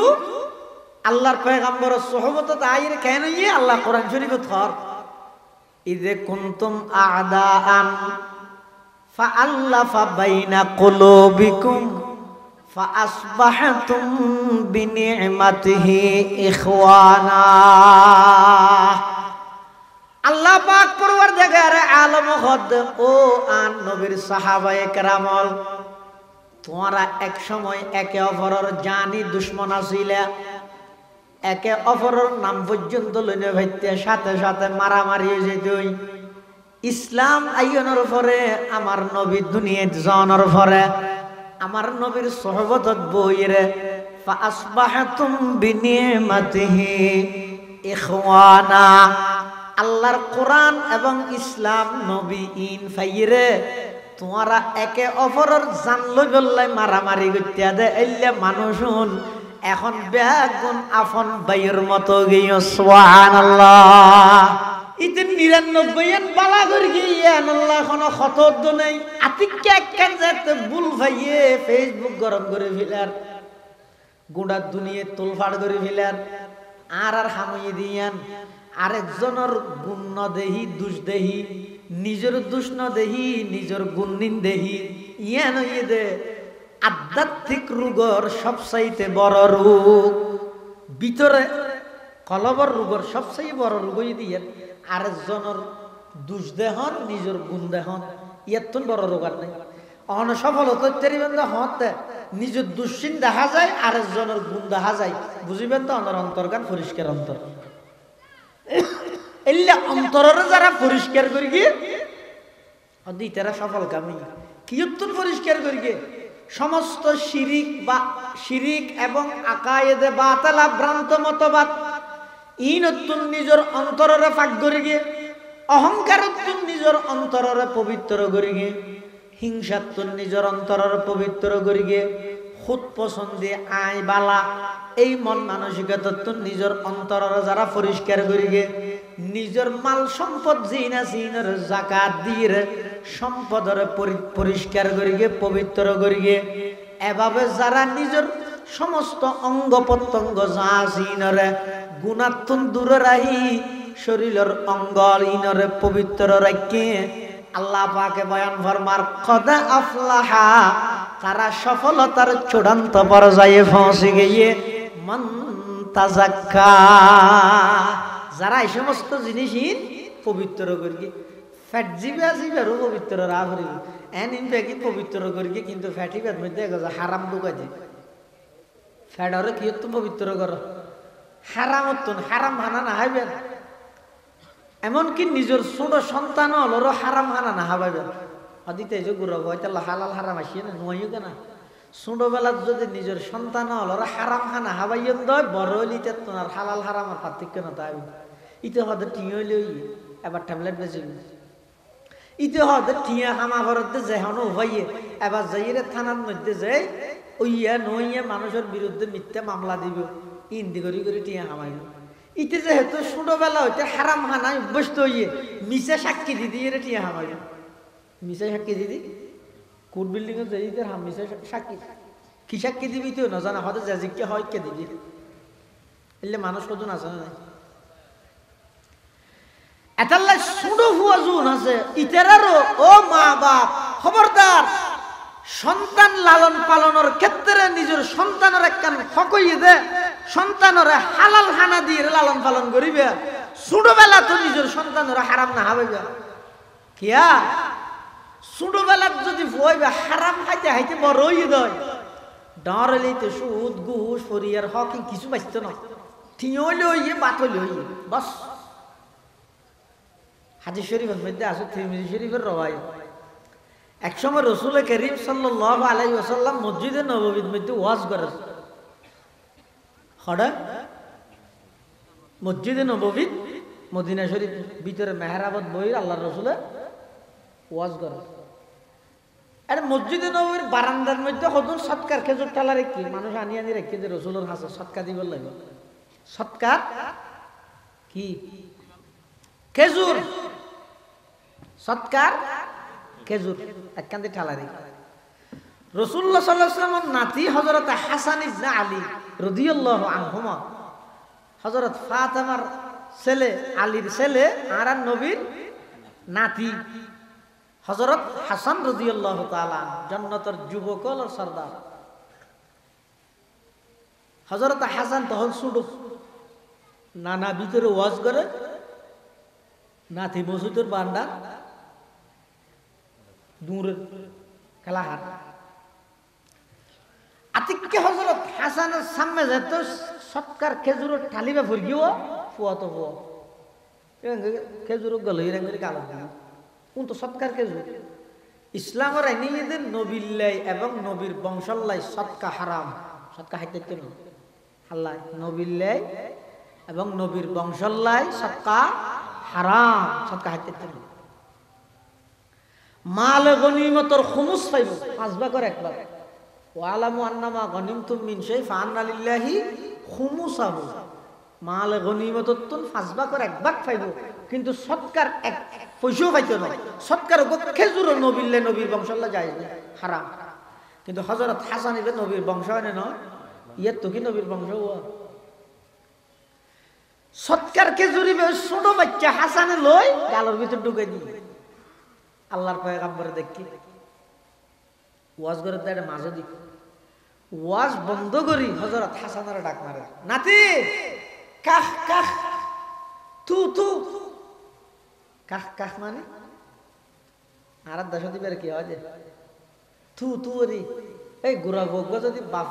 আল্লাহর পয়গম্বর সোহবত তাইর কেন ইয়ে আল্লাহ কোরআন শরীফে থর ইদে কুনতুম আদাআন ফাআল্লাফা বাইনা কুলুবিকুম ফাআসবাহতুম বিনি'মাতিহি ইখওয়ানা। আল্লাহ পাক পরওয়ারদিগার আলম খদ ও আন নবীর সাহাবায়ে কেরামল তোমরা এক সময় একে অপরের জানি দুশ্মন আছিলা, একে অপরের নাম পর্যন্ত লইনে ভাইতে সাথে সাথে মারামারি হয়ে যেত। ইসলাম আইয়নের পরে আমার নবী দুনিয়াত জনের পরে আমার নবীর সোহবতত বইরে ফাআসবাহতুম বিনি'মাতিহি ইখওয়ানা। আল্লাহর কোরআন এবং ইসলাম নবী ইন ফাইরে তোমরা একে অপরের জান লই বললাই মারামারি করতে দে এলে মানুষুন এখন বেগুন আফন বাইয়ের মতো গিয়ে সুবহানাল্লাহ। ইতে ৯৯ বালা করে গিয়ে আল্লাহ কোনো খতদ নেই আতিকে একখান যেতে বুল ভাইয়ে ফেসবুক গরম করে ফেলার, গোটা দুনিয়া তোলফাড় করে ফেলার, আর হামিয়ে দিয়ান আরেকজনের গুণ ন দেহি দুষ দেহি, নিজের দুষ ন দেহি নিজের গুণ নিন দেহি। ইয়ান ইয়ে দে আধ্যাত্মিক রোগর সবচাইতে বড় রোগ, ভিতরে কলবর রোগর সবচাইতে বড় রোগ দিয়ে আরেকজনের দুষ দেহন নিজের গুণ দেহন, ইয়ার তো বড় রোগ আর নেই। অহন সফলতা হতে নিজের দুশ্চিন দেখা যায় আরেকজনের গুণ দেখা যায়, বুঝিবেন তো আমার অন্তর্গান পরিষ্কার অন্তর। এলে অন্তরের যারা পরিষ্কার করি গিয়ে তারা সফল কামি কিয়ত্তর পরিষ্কার করি গিয়ে সমস্ত শিরিক এবং আকায়েদে বাতালা ভ্রান্ত মতবাদ ইনতুন নিজের অন্তরের ফাঁক করি গিয়ে, অহংকারতুন নিজের অন্তরের পবিত্র করি গিয়ে, হিংসাতুন নিজের অন্তরের পবিত্র করি গিয়ে, খুদ পছন্দে আয় বালা এই মন মানসিকতা নিজের অন্তরের যারা পরিষ্কার করি গে, নিজের মাল সম্পদ জিনা জিনের জাকাত দিয়ে সম্পদের পরিষ্কার করি গে, পবিত্র করি গে, এভাবে যারা নিজের সমস্ত অঙ্গ প্রত্যঙ্গ যা জিনরে গুণাত্মন দূরে রাহি শরীরের অঙ্গ ইনরে পবিত্র রাখে আল্লাহ পাকে বয়ান ফরমার কদা আফলাহা তারা সফলতার চূড়ান্ত পর্যায়ে পৌঁছে গিয়ে মান তাযাক্কা যারা এই সমস্ত জিনিসই পবিত্র করি ফ্যাট জিবে জিবেরও পবিত্র রাখি এন ইনফ্যাক্ট পবিত্র করি কিন্তু ফ্যাটি ফ্যাট মধ্যে হারাম ঢুকা যায় ফ্যাটরে কি তো পবিত্র করো হারাম হারাম হানা না হাইবেন, এমনকি নিজের ছোট সন্তান হলো হারাম হানা না হাবাইবেন। দিতে যে গুরু হয়তো হালাল হারাম আসিয়ে না নয় কেনা ছোটবেলার যদি নিজের সন্তান হলো হারাম হানা হাবাইন দয় বড় হইতে তোমার হালাল হারামার পার্থক্য না তাই ইতে হয়তো টিঁ হইলে এবার ট্যাবলেট বেঁচে ইতে হয়তো টিয়া হামা ভরতে যেহনো হইয়ে এবার যাইরে থানার মধ্যে যাই ওইয়া নইয়া মানুষের বিরুদ্ধে মিথ্যা মামলা দিব ইন্দি করি করে টিয়া হামাইব। ইতে যেহেতু ছোটবেলা হইতে হারাম হানায় অভ্যস্ত হইয়ে মিশে সাক্ষী দিদি এর টিয়া হামাইব, মিশে সাক্ষী দিদি কোর্ট বিল্ডিং এ যাই মিশে সাক্ষী কি সাক্ষী দিবি তুই না জানা হয়তো যে হয় কে দিবি এলে মানুষ কজন আছে না এটাল্লা ছোট হুয়া জুন আছে ইতারারও ও মা বাপ খবরদার সন্তান লালন পালনের ক্ষেত্রে নিজের সন্তানের একখান ফকইয়ে দে সন্তানরে হালাল হানা দিয়ে লালন পালন করিবে, ছোটবেলা তো নিজের সন্তানরা হারাম না হাবাইবে কিয়া ছোটবেলার যদি ভয়বে হারাম খাইতে খাইতে বড় হয়ে দেয় ডর হইতে সুদ ঘুষ ফরিয়ার হক কিছু বাঁচত না ঠিক হইলে হইয়ে বাত হইলে হইয়ে বাস। হাদিস শরীফের মধ্যে আছে তিরমিজি শরীফের রওয়ায়াত একসময় রাসূল করিম সাল্লাল্লাহু আলাইহি ওয়াসাল্লাম মসজিদে নববীর মধ্যে ওয়াজ করেন। হঠাৎ মসজিদে নববী মদিনা শরীফ ভিতরে মেহরাবত বইর আল্লাহর রাসূলে ওয়াজ করেন। আরে মসজিদে নববীর বারান্দার মধ্যে কত সৎকার খেজুর টালা রেখে মানুষ আনি রেখে যে রাসূলের হাতে সৎকার দিবার লাগে। সৎকার কি? খেজুর। সৎকার খেজুর একখান দিয়ে ঠালা রেখে রাসূলুল্লাহ সাল্লাল্লাহু আলাইহি ওয়াসাল্লামের নাতি হযরত হাসান ইবনে আলী রাদিয়াল্লাহু আনহুমা, হযরত ফাতেমার ছেলে, আলীর ছেলে আর নবীর নাতি হযরত হাসান রাদিয়াল্লাহু তাআলা, জান্নাতের যুবক আর সরদার। হযরত হাসান তখন ছোট, নানা ভিতরে ওয়াজ করে, নাতি মসজিদের বান্ডা দূরের খেলাহার। আতিককে হযরত হাসানের সামনে যেত সৎকার খেজুরের ঠালিবে ফুরগিও ফুয়া তো ফুয়া খেজুর গলে রেঙ্গি কালো কোন তো সৎকার খেজুর। ইসলামের আইনিদের নবিল্লাই এবং নবীর বংশল্লাই সৎকা হারাম। সৎকা হাইতে কেন আল্লাহ নবিল্লাই এবং নবীর বংশল্লাই সৎকা হারাম। সৎকা হাইতে কেন মাল গনিমতর খুমুস পাইব 5 ভাগের 1 ভাগ। ওয়ালামু আন্নামা গনিমতুম মিন শাই ফাআন্না লিল্লাহি খুমুসাহু। মাল গনিমততুন 5 ভাগের 1 ভাগ পাইব, কিন্তু সৎকার 1 পয়সাও পাইতো না। সৎকার খেজুর নবিল্লে নবীর বংশল্লা যায় হারাম। কিন্তু হযরত হাসান ইবনে নবীর বংশ হয় না, ইয়ার তো কি নবীর বংশ। সৎকার খেজুরি ছোট বাচ্চা হাসানে লই গালের ভিতর ঢুকে দি আল্লাহর পয়গম্বরে দেখি ওয়াজ করে দেয় মাঝে দিক। ওয়াজ বন্ধ করি হযরত হাসানের ডাক মারে, নাতি কাহ কাহ তু তু। কাহ কাহ মানে আর 10 দিবের কি হয় যে তু তু রে। এই গুড়া ভোগ যদি বাপ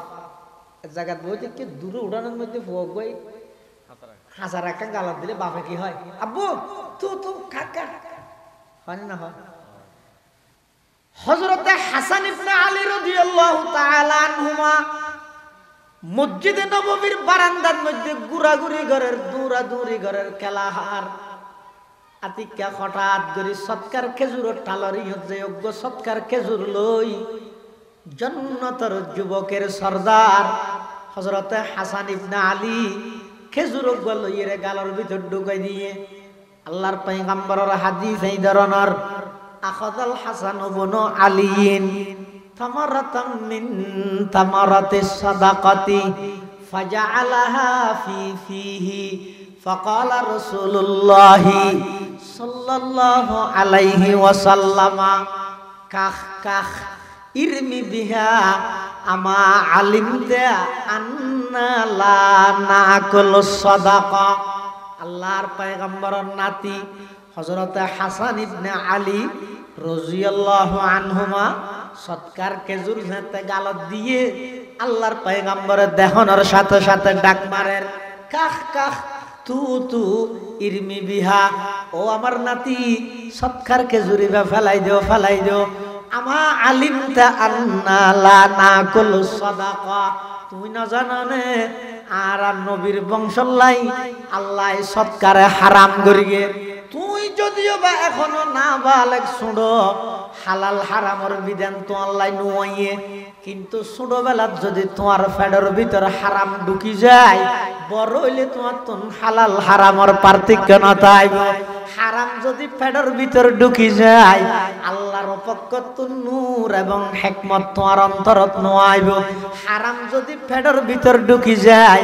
জায়গাত বই থেকে দূরে উড়ানোর মধ্যে ভোগ বই হাজার একটা গালাত দিলে বাপে কি হয়? আব্বু তু তু কাহ কাহ হয় না হয়? হযরত হাসান ইবনে আলী রাদিয়াল্লাহু তাআলা আনহুমা মসজিদে নববীর বারান্দার মধ্যে ঘুরাঘুরি ঘরের দৌড়াদৌড়ি ঘরের খেলাহার। আতিকা হঠাৎ করে সৎকার খেজুর টালরি হচ্ছে যোগ্য সৎকার খেজুর লই জান্নাতের যুবকের সরদার হযরত হাসান ইবনে আলী খেজুর লইয়ে গালের ভিতর ঢুকাই দিয়ে আল্লাহর পয়গম্বরের হাদিস এই ধরনের আখাযাল হাসান ইবনে আলীন তামারাতাম মিন তামারাতিস সাদাকাতি ফাজআলাহা ফি ফিহি ফাকালা রাসূলুল্লাহ সাল্লাল্লাহু আলাইহি ওয়াসাল্লাম কাহ কাহ ইরমি বিহা আমা আলিমতা আন্না লা নাকুলু সাদাকা। আল্লাহর পয়গম্বরের নাতি হযরত হাসান ইবনে আলী রাদিয়াল্লাহু আনহুমা সৎকার খেজুর হাতে গালত দিয়ে আল্লাহর পয়গম্বরের দেহনের সাথে সাথে ডাক মারেন, কাহ কাহ তু তু ইরমি বিহা। ও আমার নাতি সৎকার খেজুরি ফেলাই দিও ফেলাই দিও। আমা আলিমতা আন্না লা নাকুলু সাদাকা। তুমি না জানো নে আর নবীর বংশলাই আল্লাহ সৎকারে হারাম করিয়ে। তুই যদিও বা এখনো না বালেক শুনো হালাল হারামের বিধান তো আল্লাহ নুয়াইয়ে, কিন্তু ছোটবেলার যদি তোমার ফেডের ভিতর হারাম ঢুকি যায় বড় হইলে তোমার তো হালাল হারামের পার্থক্য না তাইব। হারাম যদি ফেডের ভিতর ঢুকি যায় আল্লাহর পক্ষ তো নূর এবং হিকমত তোমার অন্তরত নোয়াইব। হারাম যদি ফেডের ভিতর ঢুকি যায়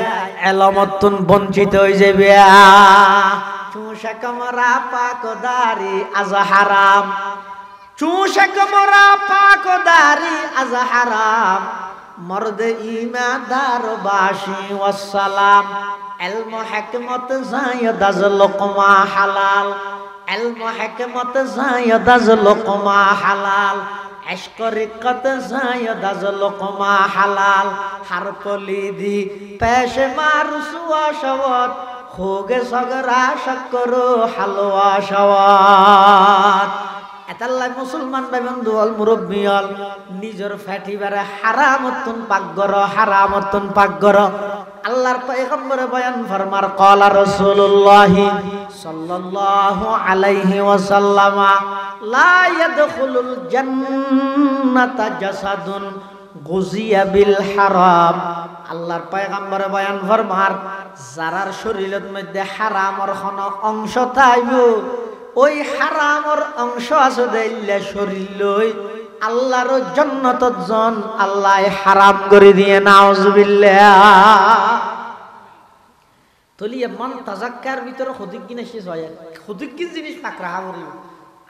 এলমত বঞ্চিত হয়ে যাবে। চুষা কমরা পাকদারি আজ হারাম, চুষা কমরা পাকদারি আজ হারাম, মর্দ ইমানদার বাসি ওয়াসসালাম। ইলম হিকমত যায়দ আজ লুকমা হালাল, ইলম হিকমত যায়দ আজ লুকমা হালাল, ইশক রিকত যায়দ আজ লুকমা হালাল। হর পলিদি পেশ মারসুয়া শওত হোগে সগরা শকর হালওয়া শওয়াত। এতাল্লাই মুসলমান ভাই বন্ধু হল মুরব্বী হল নিজের ফ্যাটিবারে হারামতুন পাক গর আল্লাহর পয়গম্বরে বয়ান ফরমার ক্বালা রাসূলুল্লাহি সাল্লাল্লাহু আলাইহি ওয়াসাল্লাম লা ইয়াদখুলুল জান্নাতা জাসাদুন গুজিয়া বিল হারাম আল্লাহর পয়গম্বরে বয়ান ফরমার যারার শরীরের মধ্যে হারামর কোনো অংশ থাকবে ওই হারামর অংশ আছে দেইলে শরীর লই আল্লাহর জান্নাতত জন আল্লাহ হারাম করে দিয়ে নাউজুবিল্লাহ তলিয়ে মন তাজাক্কার ভিতরে খদিক কিনা শেষ হয় খদিক কি জিনিস পাক রাখা করিব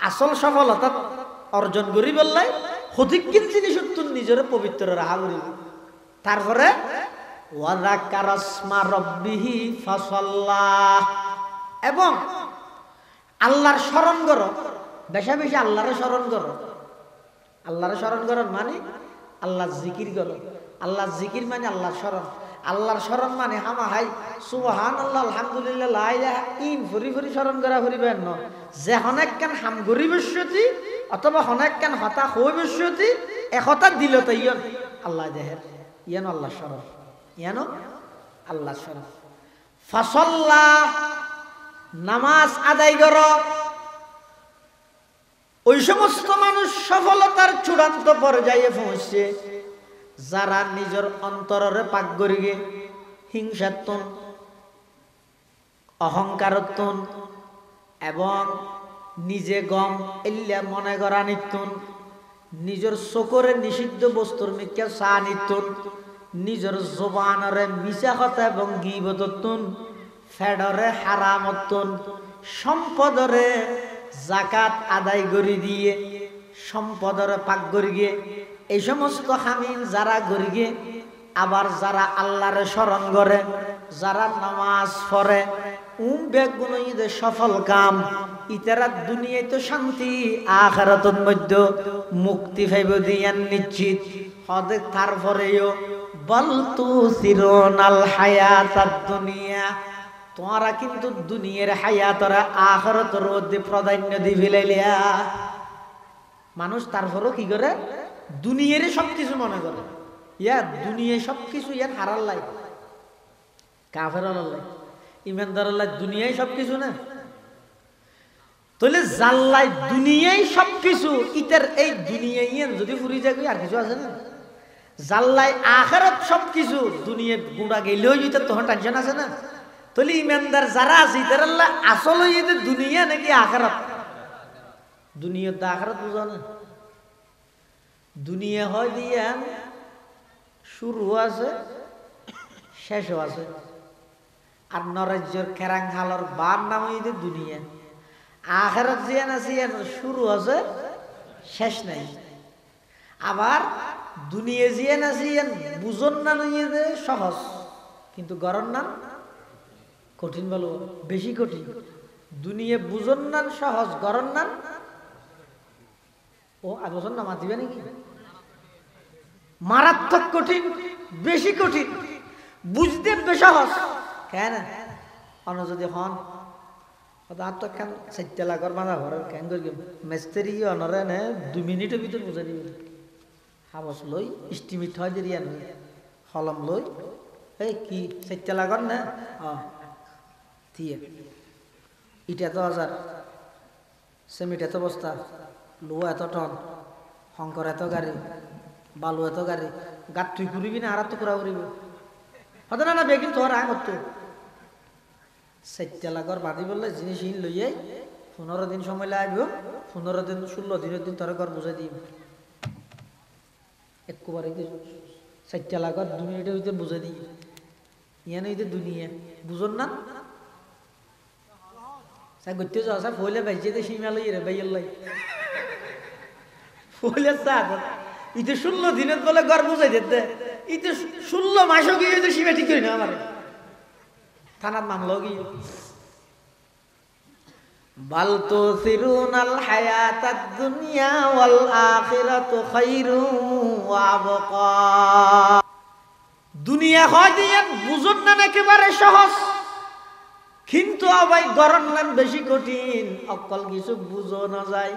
আসল সফলতা অর্জন করি বললাই খদিক কি জিনিস তুই নিজের পবিত্র রাখা করিব তারপরে ওয়া যাকারা ইসমা রাব্বিহি ফাসাল্লাহ এবং আল্লাহর স্মরণ করো বেশি বেশি আল্লাহর স্মরণ করো আল্লাহর স্মরণ করো মানে আল্লাহর জিকির করো আল্লাহর জিকির মানে আল্লাহর স্মরণ মানে হামা হাই সুবহানাল্লাহ আলহামদুলিল্লাহ লা ইলাহা ইন ফরি ফরি স্মরণ করা ফরিবেন ন যে হনেক কান হাম গরিবস্যতি অথবা হনেক কান হতা হইবস্যতি একতা দিল তো ইয়ন আল্লাহ দেহের ইয়ানো আল্লাহর স্মরণ ইয়ানো আল্লাহর স্মরণ ফাসাল্লাহ নামাজ আদায় করো ওই সমস্ত মানুষ সফলতার চূড়ান্ত পর্যায়ে পৌঁছছে যারা নিজের অন্তরে পাক করিগে হিংসাত্মন অহংকারত্বন এবং নিজে গম এল্লা মনে করা নিত্যন নিজের চোখরে নিষিদ্ধ বস্তুর মিথ্যা চা নিত্যন নিজের জবানরে মিছা কথা এবং গীবতত্বন ফেডরে হারামতন সম্পদরে জাকাত আদায় করে দিয়ে সম্পদরে পাক করিগে এই সমস্ত হামিন যারা করিগে আবার যারা আল্লাহর স্মরণ করে যারা নামাজ পড়ে বেগুনইদে সফল কাম ইতারা দুনিয়ায় তো শান্তি আখিরাতের মধ্যে মুক্তি পাইব দিয়ান নিশ্চিত হদে তারপরেও বল তুসিরুনাল হায়াতাদ দুনিয়া তোমরা কিন্তু দুনিয়ার হায়াতরা আখিরাতের মধ্যে প্রাধান্য দিবিলাইলিয়া মানুষ তারপরও কি করে দুনিয়ারে সবকিছু মনে করে ইয়া দুনিয়ায় সবকিছু ইয়ার হারার লাই কাফের আল্লাহ ইমানদার আল্লাহ দুনিয়ায় সবকিছু না তাহলে জাল্লাই দুনিয়ায় সবকিছু ইতার এই দুনিয়ায় যদি ফুরি যায় আর কিছু আছে না জাল্লাই আখিরাত সবকিছু দুনিয়া গুড়া গেলেও ইতার তখন টেনশন আছে না তাহলে ইমানদার যারা আছে ইতার আল্লাহ আসল ইতে দুনিয়া নাকি আখিরাত দুনিয়ার তো আখিরাত বুঝো না দুনিয়া হয় দিয়া শুরু আছে শেষও আছে আর নরাজ্যের খেরাং হালর বার নাম হইতে দুনিয়া আখিরাত জিয়ান আছে শুরু আছে শেষ নাই আবার দুনিয়া জিয়ান আছে বুঝন না নিয়ে সহজ কিন্তু গরম নাম কঠিন বলো বেশি কঠিন দুনিয়া বুঝন না সহজ গরম নাম ও আলোচন না মাতিবে নাকি মারাত্মক কঠিন বেশি কঠিন বুঝতে সহজ কেন অন্য যদি হন তো কেন চারটা লাখর বাঁধা ঘর কেন করি মেস্তেরি অনরে নে 2 মিনিটের ভিতর বুঝে দিবে হাবস লই ইস্টিমিট হয় দেরিয়া নই হলম লই এই কি চারটা লাখর না দিয়ে ইটা তো 1000 সেমিট এত বস্তা লোহা এত টন শঙ্কর এত গাড়ি বালু এত গাড়ি গাত তুই ঘুরিবি না আর তো ঘুরা ঘুরিব হতো না বেগিন তোর আগ হতো 4 লাখর বাদি বললে জিনিস ইন লইয়াই 15 দিন সময় লাগবে 15 দিন 16 দিনের দিন তোর ঘর বুঝাই দিই একবারে 4 লাখর 2 মিনিটের ভিতরে বুঝাই দিই ইয়ান হইতে দুনিয়া বুঝন না সাই গত্তে যাও সা ফলে বাইজে দে সীমা লই রে বাইল লাই ফলে সাদ ইতে 16 দিনের বলে ঘর বুঝাই দিতে ইতে 16 মাসও গিয়ে তো সীমা ঠিক করি না আমারে থানার মামলা গিয়ে বাল তুসিরুনাল হায়াতাদ দুনিয়া ওয়াল আখিরাতু খায়রু ওয়া আবকা দুনিয়া হয় দিয়ে বুঝুন না একেবারে সহজ কিন্তু আবার গরম নাম বেশি কঠিন অকল কিছু বুঝো না যায়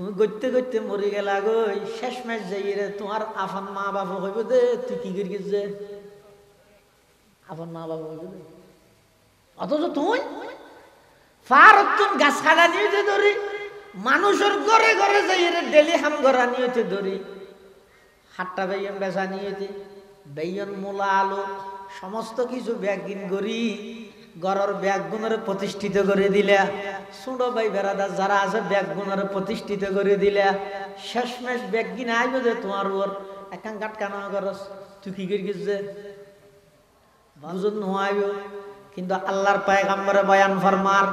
তুমি গইতে গইতে মরে গেলা গই, শেষ ম্যাচ যাই রে তোমার আফান মা বাবা হইব দে, তুই কি করি যে আফান মা বাবা হইব দে। অথচ তুই ফারতুন গাছ কাটা নিয়েছে ধরি, মানুষের ঘরে ঘরে যাই রে ডেলি হাম গড়া নিয়েছে ধরি, হাট্টা বেয়ন বেচা নিয়েছে, বেয়ন মূলা আলু সমস্ত কিছু ব্যাগিন করি গড়ের ব্যাগগুণরে প্রতিষ্ঠিত করে দিলে, ছোট ভাই বেড়াদার যারা আছে ব্যাগগুণরে প্রতিষ্ঠিত করে দিলে, শেষমেশ ব্যাগিন আইব যে তোমার ওর একান কাটকানো করস, তুই কি করি যে বুঝুন নোয়াইব। কিন্তু আল্লাহর পয়গম্বরে বয়ান ফরমার,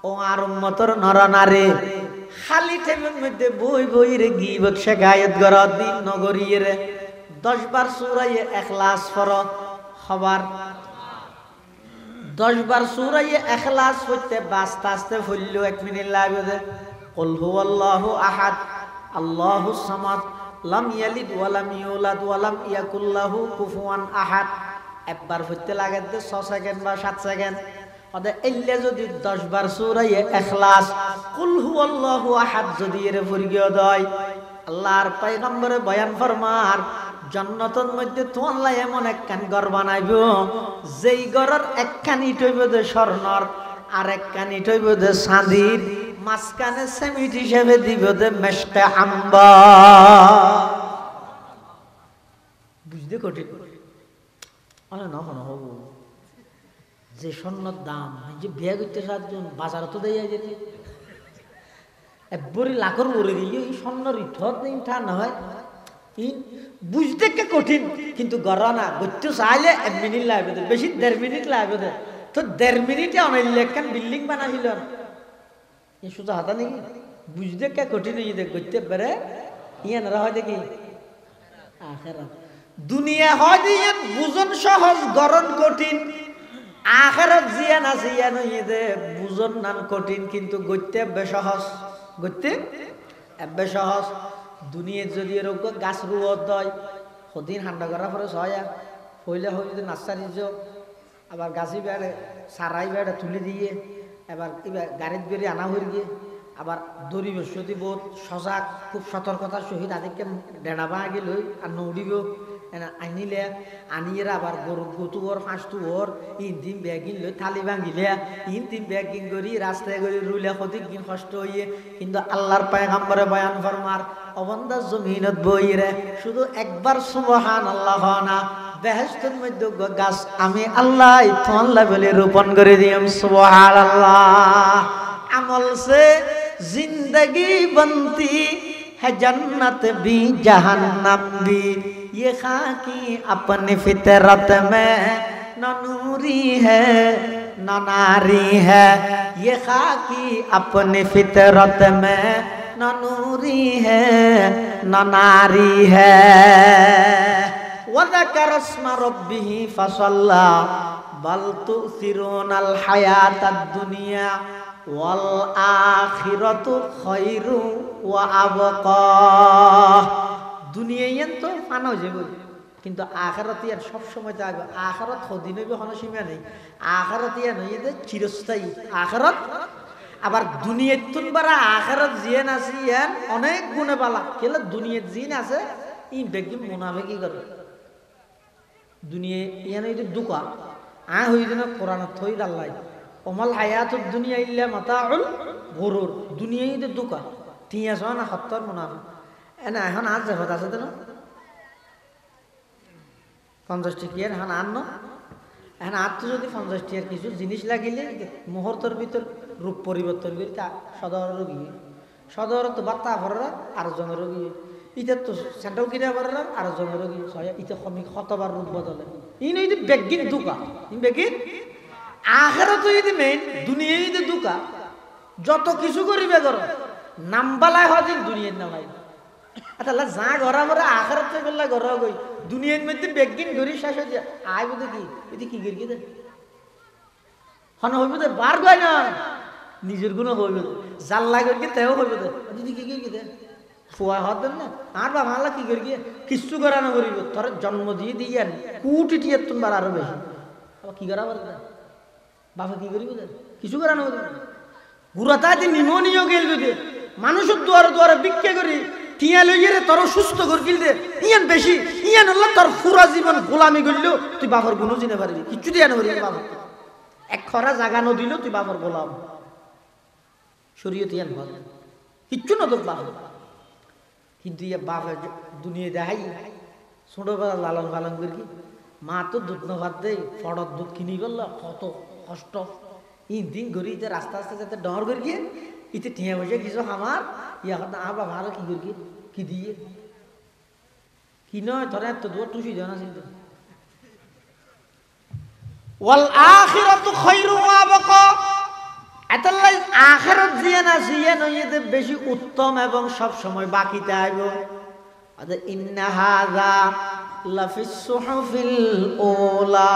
ও আর উম্মতর নরনারী খালি টেবিলের মধ্যে বই বই রে গীবত শেখায়ত কর দিন নগরী রে 10 বার সূরা ইখলাস পড়ো, খবর 10 বার সূরা ইখলাস হইতে বাস্তে আস্তে ফুললো 1 মিনিট লাগবে দে। কুল হুয়াল্লাহু আহাদ আল্লাহুস সামাদ লাম ইয়ালিদ ওয়া লাম ইউলাদ ওয়া লাম ইয়াকুল লাহু কুফুয়ান আহাদ, একবার হইতে লাগে 6 সেকেন্ড বা 7 সেকেন্ড। ওদে এলে যদি 10 বার সূরা ইখলাস কুল হুয়াল্লাহু আহাদ যদি এর পড়িয়ে দেয়, আল্লাহর পয়গম্বরে বয়ান ফরমার জান্নাতের মধ্যে তোমরা এমন একখান ঘর বানাইবো, যেই ঘরের একখান ইট হইব দে স্বর্ণর, আর একখান ইট হইব দে চাঁদির, মাঝখানে সেমিট হিসেবে দিব দে মেশকে আম্বার। বুঝতে কঠিন না হবো যে স্বর্ণর দাম যে বিয়ে করতে 7 জন বাজার তো দেয় যেতে একবারই লাখর মরে দিলে এই স্বর্ণর ইঠত নেই ঠা না হয়, বুঝতে কে কঠিন কিন্তু গড়া না করতে চাইলে 1 মিনিট লাগবে, বেশি 1.5 মিনিট লাগবে। তো 1.5 মিনিটে অনেক একখান বিল্ডিং বানাইল এই সোজা হাতা নাকি, বুঝতে কে কঠিন করতে পারে ইয়ানরা হয় দেখি আখেরাত দুনিয়া হয় দিয়ে বুঝন সহজ গরণ কঠিন, আখেরাত জিয়ান আছে ইয়ান দে বুঝন নান কঠিন কিন্তু গইতে বে সহজ, গইতে এবে সহজ। দুনিয়া যদি এরকম গাছ রুয়ত দয় সদিন ঠান্ডা করার পরে সয়া হইলে হয় যদি নার্সারি যাও, আবার গাছি বেড়ে সারাই বেড়ে তুলে দিয়ে এবার গাড়িত বেরিয়ে আনা হয়ে গিয়ে, আবার দড়ি বসতি বহুত সজাগ খুব সতর্কতার সহিত আদিকে ডেড়া বা আগে লই আর নৌড়িব আনিলে আনিয়ে আবার গরু গতুর ফাঁসতুর ইন ব্যাগিন লই থালি ভাঙিলে ইন ব্যাগিন করি রাস্তায় করি রুলে সঠিক দিন কষ্ট হইয়ে। কিন্তু আল্লাহর পয়গম্বরে বয়ান ফরমার অবন্দা জমিনত বইরে শুধু একবার সুবহানাল্লাহ না, বেহেশতের মধ্যে গাছ আমি আল্লাহ তোমাল্লা বলে রোপণ করে দিলাম সুবহানাল্লাহ। আমল সে जिंदगी बनती है जन्नत भी जहन्नम भी, ये खाकी अपनी फितरत में न नूरी है न नारी है, ये खाकी अपनी फितरत में न नूरी है न नारी है। वज़कर अस्म रब्बिह फसल्ला बल तुसिरूनल हयातद दुनिया ওয়াল আখিরাতু খায়রু ওয়া আবকা। দুনিয়ায় তো ফানা হয়ে যাবে কিন্তু আখিরাত ইয়ার সব সময় থাকবে, আখিরাত সদিন হইবে কোনো সীমা নেই, আখিরাত ইয়ার নয় যে চিরস্থায়ী আখিরাত। আবার দুনিয়াত তুন বারা আখিরাত জিয়ান আছে ইয়ান অনেক গুণে বালা, কেলে দুনিয়াত জিন আছে ই বেগি মুনাফিকি করে দুনিয়া ইয়ান এই দুকা আ হই যেন কোরআন থই আল্লাহ ওমাল হায়াতুদ দুনিয়া ইল্লা মাতাউল গুরুর, দুনিয়াই তো দুকা টিয়া সহ না 70 মুনাফিক এনা এখন আজ যখন আছে তো 50 টিকিয়ার এখন আন্ন এখন আর তো যদি 50 টিকিয়ার কিছু জিনিস লাগিলে মুহূর্তের ভিতর রূপ পরিবর্তন করি তা সদর রোগী সদর তো বার্তা ভরা আর জন রোগী ইটা তো সেন্টাও কিনা ভরা আর জন রোগী ইটা কমি কতবার রূপ বদলে ই নই বেগিন দুকা ই বেগিন আখিরাত যদি মেইন দুনিয়ায় তো দুকা যত কিছু করিবে করো নামবালায় হদিন দুনিয়ার নামাই আল্লাহ যা ঘরা মরে আখিরাত থেকে বললা ঘর গই দুনিয়ার মধ্যে বেগিন ঘুরি শেষ হয়ে যায় আই বুঝে কি এটি কি করি দে হন হইব দে বার গয় না নিজের গুণ হইব জাল্লা করি তেও হইব দে যদি কি করি দে ফুয়া হতেন না আর বাবা আল্লাহ কি করি কিছু করা না করিব তোর জন্ম দিয়ে দিয়ে কুটি টিয়ার তোমার আরো বেশি আবার কি করা পারবে বাবা কি করিব কিছু করা না গুড়াতা নিমোনিয়া গেল যদি মানুষের দুয়ারে দুয়ারে ভিক্ষা করি টিয়া লইয়ে রে তোর সুস্থ করে গিলদে ইয়ান বেশি ইয়ান হল তোর পুরা জীবন গোলামি করলেও তুই বাবার গুণ চিনে পারবি কিচ্ছু দিয়ে আনবি বাবার এক খরা জাগা নদিল তুই বাবার গোলাম শরীয়ত ইয়ান ভালো কিচ্ছু না তোর বাবা কিন্তু ইয়া বাবা দুনিয়া দেখাই ছোটবেলা লালন পালন করি মা তো দুধ না ভাত দেয় ফড়ত দুধ কিনি করলো কত কষ্ট দিন ঘুরি রাস্তা আস্তে যাতে ডর করে গিয়ে ইতে টিয়া বসে কিছু আমার ইয়া কথা বাবা আরো কি করি কি দিয়ে কি নয় তোরা এত দূর তুই জানা চিন্তা ওয়াল আখিরাতু খায়রু ওয়া বাকা এতলাই আখিরাত জিয়ানা জিয়ান হইতে বেশি উত্তম এবং সব সময় বাকি থাকবে আদা ইন্না হাযা লাফিস সুহুফিল উলা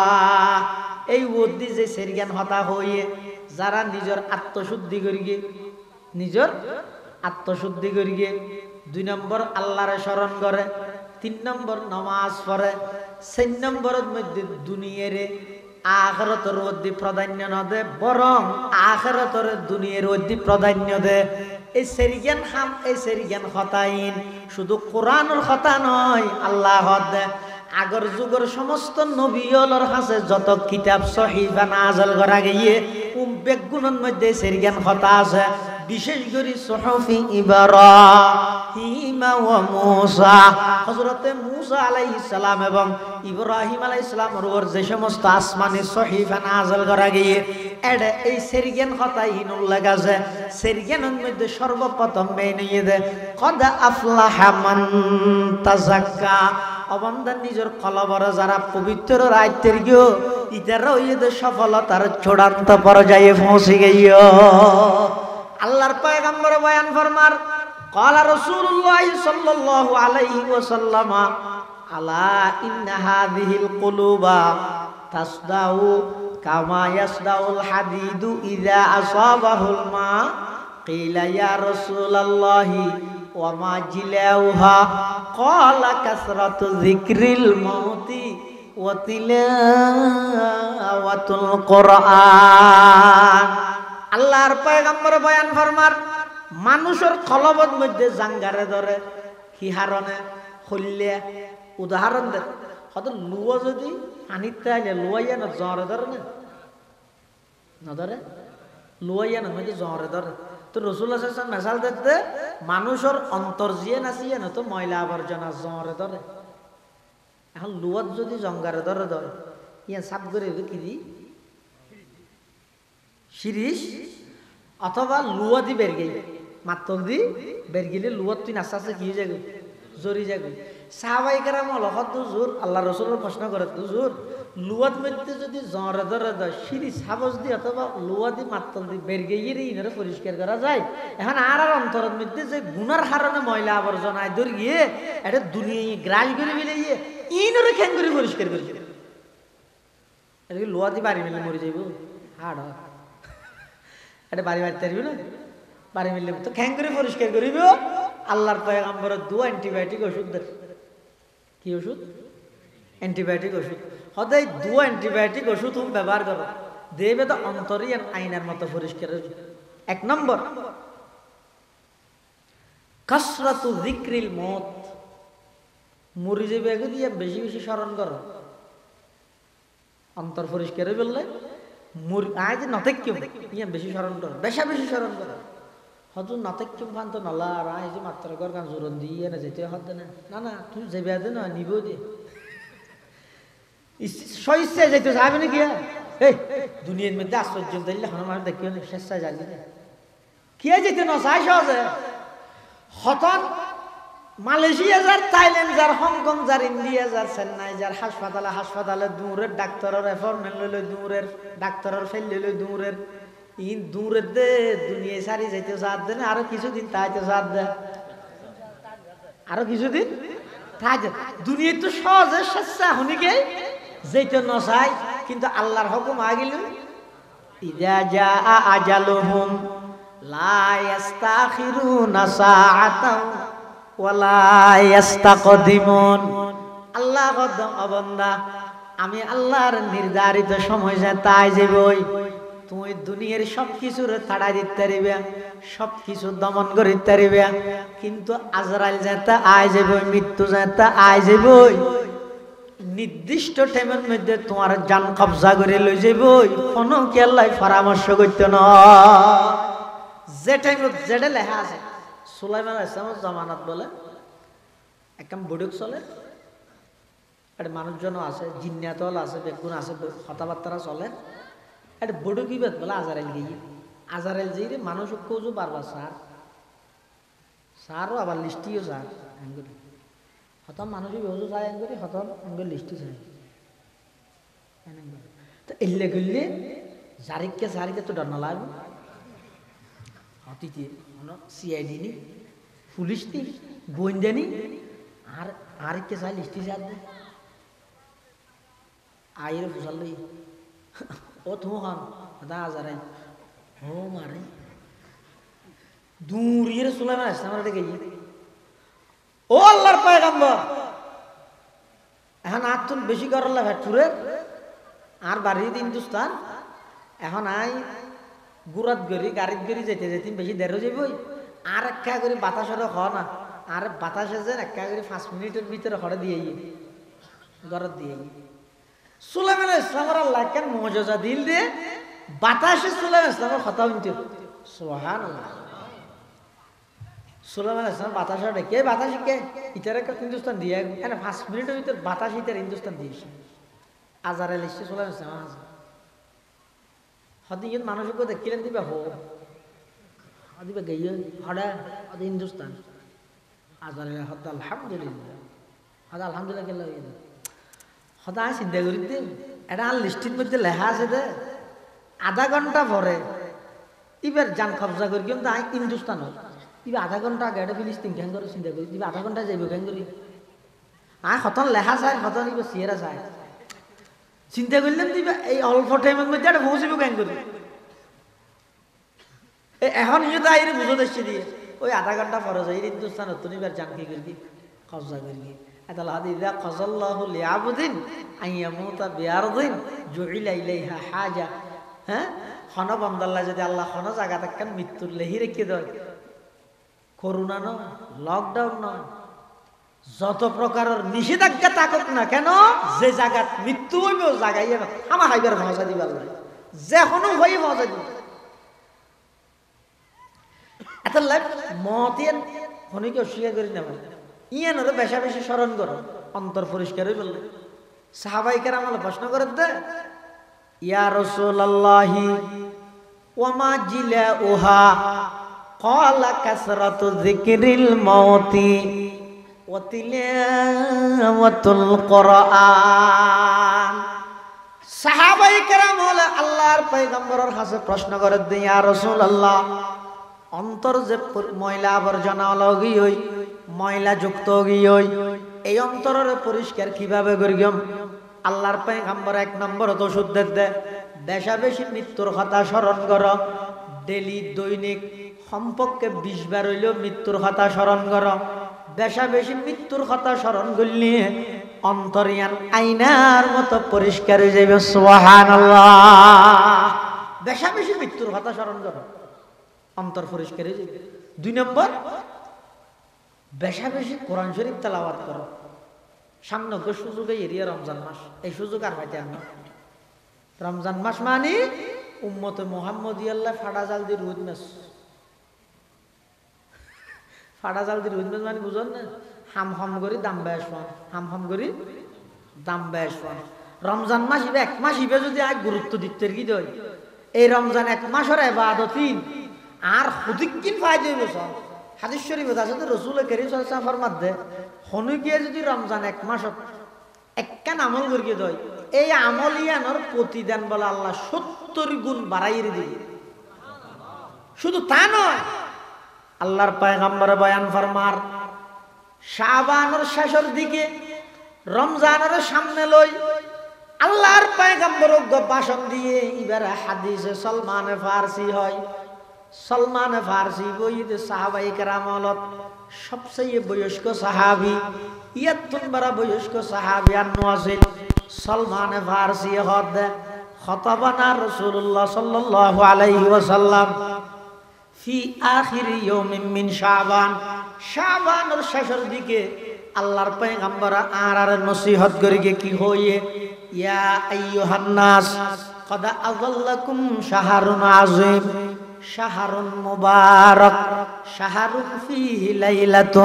এই বুদ্ধি যে সেরজ্ঞান হতা হইয়ে যারা নিজের আত্মশুদ্ধি করিগে নিজের আত্মশুদ্ধি করিগে 2 নম্বর আল্লাহর শরণ করে 3 নম্বর নামাজ পড়ে 4 নম্বরের মধ্যে দুনিয়ারে আখিরাতের মধ্যে প্রাধান্য না দে বরং আখিরাতের দুনিয়ার মধ্যে প্রাধান্য দে এই সেরজ্ঞান হাম এই সেরজ্ঞান হতাইন শুধু কোরআনের কথা নয় আল্লাহ দে আগর যুগের সমস্ত নবীর কাছে যত কিতাব সহিফা নাযিল করা গিয়ে বেগুনের মধ্যে সেরজ্ঞান কথা আছে বিশেষ করে সুহুফি ইব্রাহিম ওয়া মূসা হযরতে মূসা আলাইহিস সালাম এবং ইব্রাহিম আলাইহিস সালামের উপর যে সমস্ত আসমানি সহিফা নাযিল করা গিয়ে এডে এই সেরজ্ঞান কথা ইনুল লাগাছে সেরজ্ঞানের মধ্যে সর্বপ্রথম মেনে দে কদ আফলাহা মান তাযাক্কা অবন্দান নিজের কলবরে যারা পবিত্র রাইতের গিয়ে ইতারা ওইদের সফলতার চূড়ান্ত পর্যায়ে পৌঁছে গিয়ে আল্লাহর পয়গম্বর বয়ান ফরমার ক্বালা রাসূলুল্লাহ সাল্লাল্লাহু আলাইহি ওয়াসাল্লাম আলা ইন্না হাযিহিল কুলুবা তাসদাউ কামা ইয়াসদাউল হাদিদু ইযা আসাবাহুল মা কিলা ইয়া রাসূলুল্লাহ ওয়া মা জিলাউহা ক্বালা কাসরাতু যিকরিল মাউতি ওয়া তিলাওয়াতুল কুরআন আল্লাহর পয়গম্বর বয়ান ফরমার মানুষের কলবত মধ্যে জাঙ্গারে ধরে কি হারনে হইলে উদাহরণ দে হয়তো লুয়া যদি পানিতে আইলে লুয়াইয়া না জ্বরে ধরে না ধরে লুয়াইয়া না মধ্যে জ্বরে ধরে তো রাসূলুল্লাহ সাল্লাল্লাহু আলাইহি ওয়াসাল্লাম মেসাল দিতে মানুষের অন্তর জিয়ে নাচিয়ে না তো ময়লা আবর্জনা জ্বরে ধরে এখন লুয়াত যদি জঙ্গারে ধরে ধরে ইয়া সাপ করে কি দি শিরিষ অথবা লুয়া দি বের গেই মাত্তল দি বের গেলে লুয়াত তুই নাচা আছে কি যাবে জরি যাবে সাহাবাই কেরাম লহত জোর আল্লাহ রসুলের প্রশ্ন করে জোর লুয়াত মধ্যে যদি জ্বরে ধরে দেয় শিরিষ সাবজ দি অথবা লুয়া দি মাত্তল দি বের গিয়ে ইনারে পরিষ্কার করা যায় এখন আর অন্তরের মধ্যে যে গুনার হারণে ময়লা আবর্জনায় ধরে গিয়ে এটা দুনিয়া গ্রাস করে মিলিয়ে ইনরে খ্যাং করে পরিষ্কার করে এটা লুয়া দি বাড়ি মিলে মরে যাইব হাড় এটা বাড়ি বাড়িতে আসবি না বাড়ি মিললে তো খ্যাং করে পরিষ্কার করিব আল্লাহর পয়গম্বরের 2 অ্যান্টিবায়োটিক ওষুধ দেয় কি ওষুধ অ্যান্টিবায়োটিক ওষুধ হদাই 2 অ্যান্টিবায়োটিক ওষুধ তুমি ব্যবহার করো দেবে তো অন্তরই আইনার মতো পরিষ্কার 1 নম্বর কাসরাতু যিকরিল মউত মরি যাবে আগে দিয়ে বেশি বেশি স্মরণ করো অন্তর পরিষ্কার হয়ে বললে আজ নতেক্যম ইয়া বেশি স্মরণ করো বেশা বেশি স্মরণ করো হয়তো নতেক্যম ফান তো নলা আর আজ মাত্র কর গান জোরন দিয়ে না যেতে হতে না না না তুই যাবে আদে না নিব দিয়ে সইসে যেতে যাবে না কি এই দুনিয়ার মধ্যে আশ্চর্য দিলে হনুমান দেখিও না শেষ জানি না কি যেতে না চাই সহজে হতন মালয়েশিয়া যার থাইল্যান্ড যার হংকং যার ইন্ডিয়া যার চেন্নাই যার হাসপাতালে দূরের ডাক্তারের অ্যাপয়েন্টমেন্ট লইলে দূরের ডাক্তারের ফেল লইলে দূরের ইন দূরের দে দুনিয়া সারি যাইতে সাথ দেন আরো কিছুদিন তাইতে সাথ দে আরো কিছুদিন তাই দুনিয়া তো সহজে সচ্চা হুনিকে যেতে না চাই কিন্তু আল্লাহর হুকুম আগিল ইযা জাআ আজালুহুম লা ইস্তাখিরুনা সাআতাও ওয়ালা ইস্তাকদিমুন আল্লাহ কদম বান্দা আমি আল্লাহর নির্ধারিত সময় যে তাই যাবই তুমি দুনিয়ার সব কিছুর তাড়াই দিতে পারিবে, সব কিছু দমন করিতে পারিবে, কিন্তু আজরাইল যেটা আয় যাব, মৃত্যু যেটা আয় যাব, নির্দিষ্ট টাইমের মধ্যে তোমার জান কবজা করে লই যাব, কোনো কি আল্লাহ পরামর্শ করতে না। যে টাইমত যেটা লেখা আছে সুলাইমান আলাইহিস সালামের জামানাত বলে একদম বুড়ুক চলে, একটা মানুষজনও আছে, জিন্নাতল আছে, বেগুন আছে, কথাবার্তা চলে, একটা বুড়ুক ইবাদ বলে আজারাইল গিয়ে, আজারাইল যেই মানুষ কোজো বারবার সারও আবার লিস্টিও সার আঙ্গুলি হতম মানুষই বেহজু চাই আঙ্গুলি হতম আঙ্গুল লিস্টি চাই। তো এলে গেলে জারিকে তো ডর না লাগবে, অতিথি সিআইডি নি, পুলিশ নি, গোয়েন্দা নি, আর আরেককে চাই লিস্টি চার দে আইরে ফুসাল লই ও তুমি হন দা আজারাই ও মারে দূরিয়ে সুলাইমান আলাইহিস সালামের দিকে ও আল্লাহর পয়গম্বর এখন আর তুমি বেশি করলা ভেটুরে আর বাড়ির হিন্দুস্তান এখন আই গুড়াত গড়ি গাড়িত গড়ি যেতে যেতে বেশি দেরো যাবই আর একা করে বাতাসরে খাওয়া না আর বাতাসে যে একা করে 5 মিনিটের ভিতরে হরে দিয়ে ঘরত দিয়ে সুলাইমান আলাইহিস সালামের আল্লাহ কেন মুজিজা দিল দে বাতাসে সুলাইমান আলাইহিস সালামের কথা শুনতে সুবহানাল্লাহ। সুলাইমান আলাইহিস সালাম বাতাসে ডেকে বাতাসে কে ইতারে কা হিন্দুস্তান দিয়ে এনে 5 মিনিটের ভিতর বাতাস ইতারে হিন্দুস্তান দিয়েছে আজারাইল এসে সুলাইমান আলাইহিস সালাম হদিন মানুষকে দেখিলেন দিবা হো দিবা গইয়ে হড়া আদি হিন্দুস্তান আজারাইল হদ আলহামদুলিল্লাহ হদ আলহামদুলিল্লাহ কেলা হদা চিন্তা করি দে এটা লিস্টির মধ্যে লেখা আছে দে আধা ঘন্টা পরে এবার জান কবজা করি কিন্তু হিন্দুস্তান দিবা আধা ঘন্টা আগে এটা ফিলিস্তিন কেন করে চিন্তা করি দিবা আধা ঘন্টা যাইব কেন করি হতন লেখা চাই হতন ইব সিয়েরা চাই চিন্তা করলেন দিবা এই অল্প টাইমের মধ্যে এটা পৌঁছিব কেন করি এখন ইয়ে তো আইরে বুঝো দেখছি দিয়ে ওই আধা ঘন্টা পরে যাই হিন্দুস্তান তুমি এবার জান কি করি কবজা করি আদাল হাদিদা কাযাল্লাহু লিআবদিন আইয়ামুতা বিআরদিন জুইলা ইলাইহা হাজা। হ্যাঁ খন বান্দাল্লাহ যদি আল্লাহ খন জায়গা থাকেন মৃত্যুর লেহি রেখে দেয়, করোনা নয়, লকডাউন নয়, যত প্রকারের নিষেধাজ্ঞা থাকুক না কেন, যে জায়গা মৃত্যু হইব জায়গায় আমার হাইবার ভাষা দিবা যে কোনো হয়ে ভাষা দিব এত লাইফ মতেন খনিকে অস্বীকার করি না ইয়ান হলো বেশা বেশি স্মরণ করো অন্তর পরিষ্কার হয়ে বললে সাহাবাই কেরাম হলো প্রশ্ন করে দে ইয়া রাসূলুল্লাহি ওয়া মা জিলাউহা ক্বালা কাসরাতু যিকরিল মাউতি ওয়া তিলাওয়াতুল কুরআন। সাহাবাই কেরাম হলো আল্লাহর পয়গম্বরের কাছে প্রশ্ন করে দে ইয়া রাসূলুল্লাহ অন্তর যে ময়লা আবর্জনা লগি হই ময়লা যুক্ত গিয়ে এই অন্তরের পরিষ্কার কিভাবে করিম? আল্লাহর পয়গম্বর 1 নম্বর তো ওষুধ দে বেশা বেশি মৃত্যুর কথা স্মরণ কর, ডেলি দৈনিক সম্পর্কে 20 বার হইলেও মৃত্যুর কথা স্মরণ কর। বেশা বেশি মৃত্যুর কথা স্মরণ করলে অন্তরিয়ান আয়নার মতো পরিষ্কার হয়ে যাবে। সুবহানাল্লাহ। বেশা বেশি মৃত্যুর কথা স্মরণ কর, অন্তর পরিষ্কার হয়ে যাবে। 2 নম্বর বেশা বেশি কোরআন শরীফ তেলাওয়াত করো। সামনে সুযোগে এরিয়া রমজান মাস, এই সুযোগ আর পাইতে না। রমজান মাস মানে উম্মতে মুহাম্মদিয়াল্লাহ ফাড়া জাল দিয়ে রোদ মাস, ফাড়া জাল দিয়ে রোদ মাস মানে বুঝন না, হাম হাম করি দাম বেশ পান, হাম হাম করি দাম বেশ পান। রমজান মাস ইবে 1 মাস ইবে যদি আজ গুরুত্ব দিতে কি দেয়, এই রমজান 1 মাসের ইবাদতিন আর হুদিকিন ফায়দা হইব। সব হাদিস শরীফ আছে তো রাসূল কারীম সাল্লাল্লাহু আলাইহি ওয়াসাল্লাম ফরমাতে হনুকিয়ে যদি রমজান 1 মাসত একখান আমল করিয়ে দেয়, এই আমলিয়ানোর প্রতিদান বলে আল্লাহ 70 গুণ বাড়াইয়ে দিবে। শুধু তা নয়, আল্লাহর পয়গম্বর বয়ান ফরমার শাবানের শেষের দিকে রমজানের সামনে লই আল্লাহর পয়গম্বর ভাষণ দিয়ে এবারে হাদিসে সলমান ফারসি হয়। সলমান ফারসি বইতে সাহাবায়ে কেরাম হলত সবচেয়ে বয়স্ক সাহাবী, 73 বছর বয়স্ক সাহাবী আর নওয়াজিল সলমান ফারসি হদ খতাবানা রাসূলুল্লাহ সাল্লাল্লাহু আলাইহি ওয়াসাল্লাম ফি আখির ইয়াউমিন মিন শাবান, শাবানের শেষের দিকে আল্লাহর পয়গম্বর আর নসিহত করিগে কি হইয়ে, ইয়া আইয়ুহান নাস قد أظلكم شهر عظيم شهر مبارك شهر فيه ليلة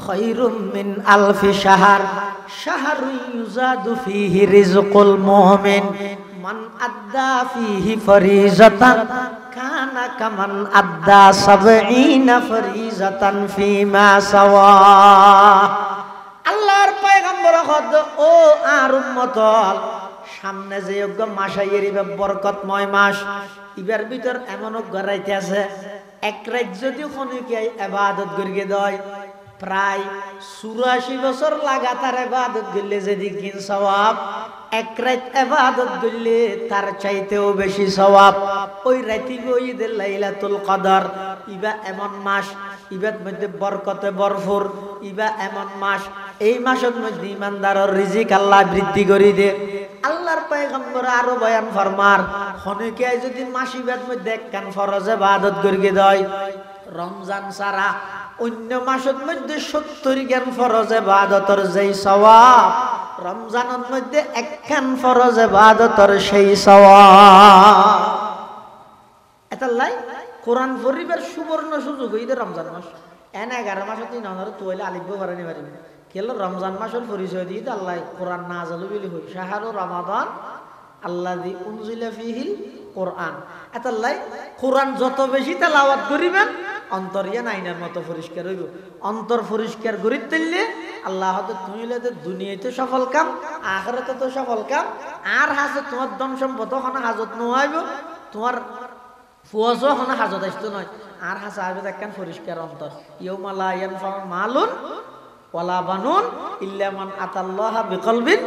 خير من ألف شهر شهر يزاد فيه رزق المؤمن من أدى فيه فريضة كان كمن أدى 70 فريضة فيما سواه আল্লাহর পয়গম্বর হদ ও আর উম্মত, সামনে যে যোগ্য মাস আইরিবে বরকতময় মাস, ইবার ভিতর এমন গড়াইতে আছে এক রাত যদি খনিকে ইবাদত করিয়ে দেয় প্রায় 84 বছর লাগাতার ইবাদত করলে যেদিন সওয়াব, এক রাত ইবাদত করলে তার চাইতেও বেশি সওয়াব। ওই রাতি ঈদের লাইলাতুল কদর, ইবা এমন মাস, ইবার মধ্যে বরকতে ভরপুর, ইবা এমন মাস, এই মাসের মধ্যে ইমানদারের রিজিক আল্লাহ বৃদ্ধি করে দে। আল্লাহর পয়গম্বর আরো বয়ান ফরমার, খনিকে যদি মাসিবের মধ্যে একখান ফরজ ইবাদত করিয়ে দেয়, রমজান ছাড়া অন্য মাসের মধ্যে 70 জ্ঞান ফরজ ইবাদতের যেই সওয়াব, রমজানের মধ্যে একখান ফরজ ইবাদতের সেই সওয়াব। এতাল্লাই কোরআন পড়িবার সুবর্ণ সুযোগ হইতে রমজান মাস। 11 মাসে 3 অনর তোইলে আলিফ পারেনি পারিনি কেল রমজান মাসের পরিচয় দিয়ে আল্লাহ কোরআন নাযাল বলি হই, শাহরু রমাদান আল্লাযী উনজিলা ফীহিল কোরআন। এতাল্লাই কোরআন যত বেশি তেলাওয়াত করিবেন অন্তর ইয়ান আইনার মতো পরিষ্কার হইব। অন্তর পরিষ্কার করি তুললে আল্লাহ হয়তো তুমি দুনিয়াতে সফল কাম, আখিরাতে তো সফল কাম, আর হাজত তোমার ধন সম্পদ ওখানে হাজত নোয়াইব, তোমার ফুয়াজও ওখানে হাজত আসতো নয়, আর হাসা আসবে একখান পরিষ্কার অন্তর। ইয়াউমা লা ইয়ানফাউ মালুন ওয়ালা বানুন ইল্লা মান আতাল্লাহা বিকলবিন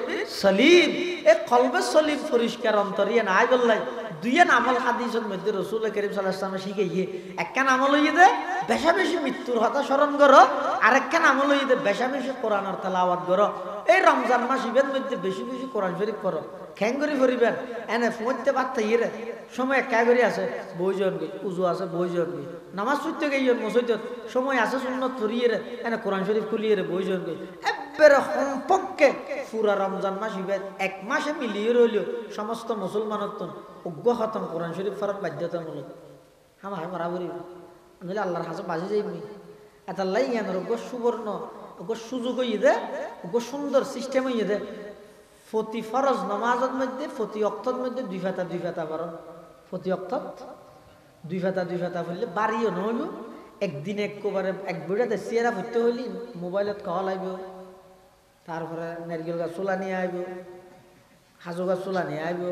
সলিম। এই কলবে সলিম পরিষ্কার অন্তর ইয়ে নাই বললাই দুইয়ের আমল হাদিসের মধ্যে রাসূল করিম সাল্লাল্লাহু আলাইহি ওয়াসাল্লাম শিখাইয়ে, একখান আমল হইয়ে দে বেশা বেশি মৃত্যুর কথা স্মরণ করো, আর একখান আমল হইয়ে দে বেশা বেশি কোরআনের তেলাওয়াত করো। এই রমজান মাস ইবের মধ্যে বেশি বেশি কোরআন শরীফ করো, খ্যাঙ্গরি করিবেন এনে ফুঁতে পাত্তা ইয়ে সময় একা করে আছে বইজন গই, উজু আছে বইজন গই, নামাজ পড়তে গইয়েন মসজিদত সময় আছে সুন্নত পড়িয়ে এনে কোরআন শরীফ খুলিয়ে বইজন গই। একবারে সম্পর্কে পুরা রমজান মাস ইবের এক মাসে মিলিয়ে রইলেও সমস্ত মুসলমানের তো অজ্ঞ খতম কোরআন শরীফ ফরত বাধ্যতামূলক। আমার বরাবরই নইলে আল্লাহর হাজে বাজি যাইবনি। এতাল্লাই ইয়ানোর অজ্ঞ সুবর্ণ অজ্ঞ সুযোগ হইয়ে দে, অজ্ঞ সুন্দর সিস্টেম হইয়ে দে। প্রতি ফরজ নামাজের মধ্যে প্রতি ওয়াক্তের মধ্যে 2 ফাতা পড়ো, প্রতি ওয়াক্তত 2 ফাতা পড়লে বাড়িও নহইল। একদিন একবারে এক বুড়াতে চেয়ারা পড়তে হইলি মোবাইলত কল আইব, তারপরে নারকেল গাছ চোলা নিয়ে আইব, হাজু গাছ চোলা নিয়ে আইব,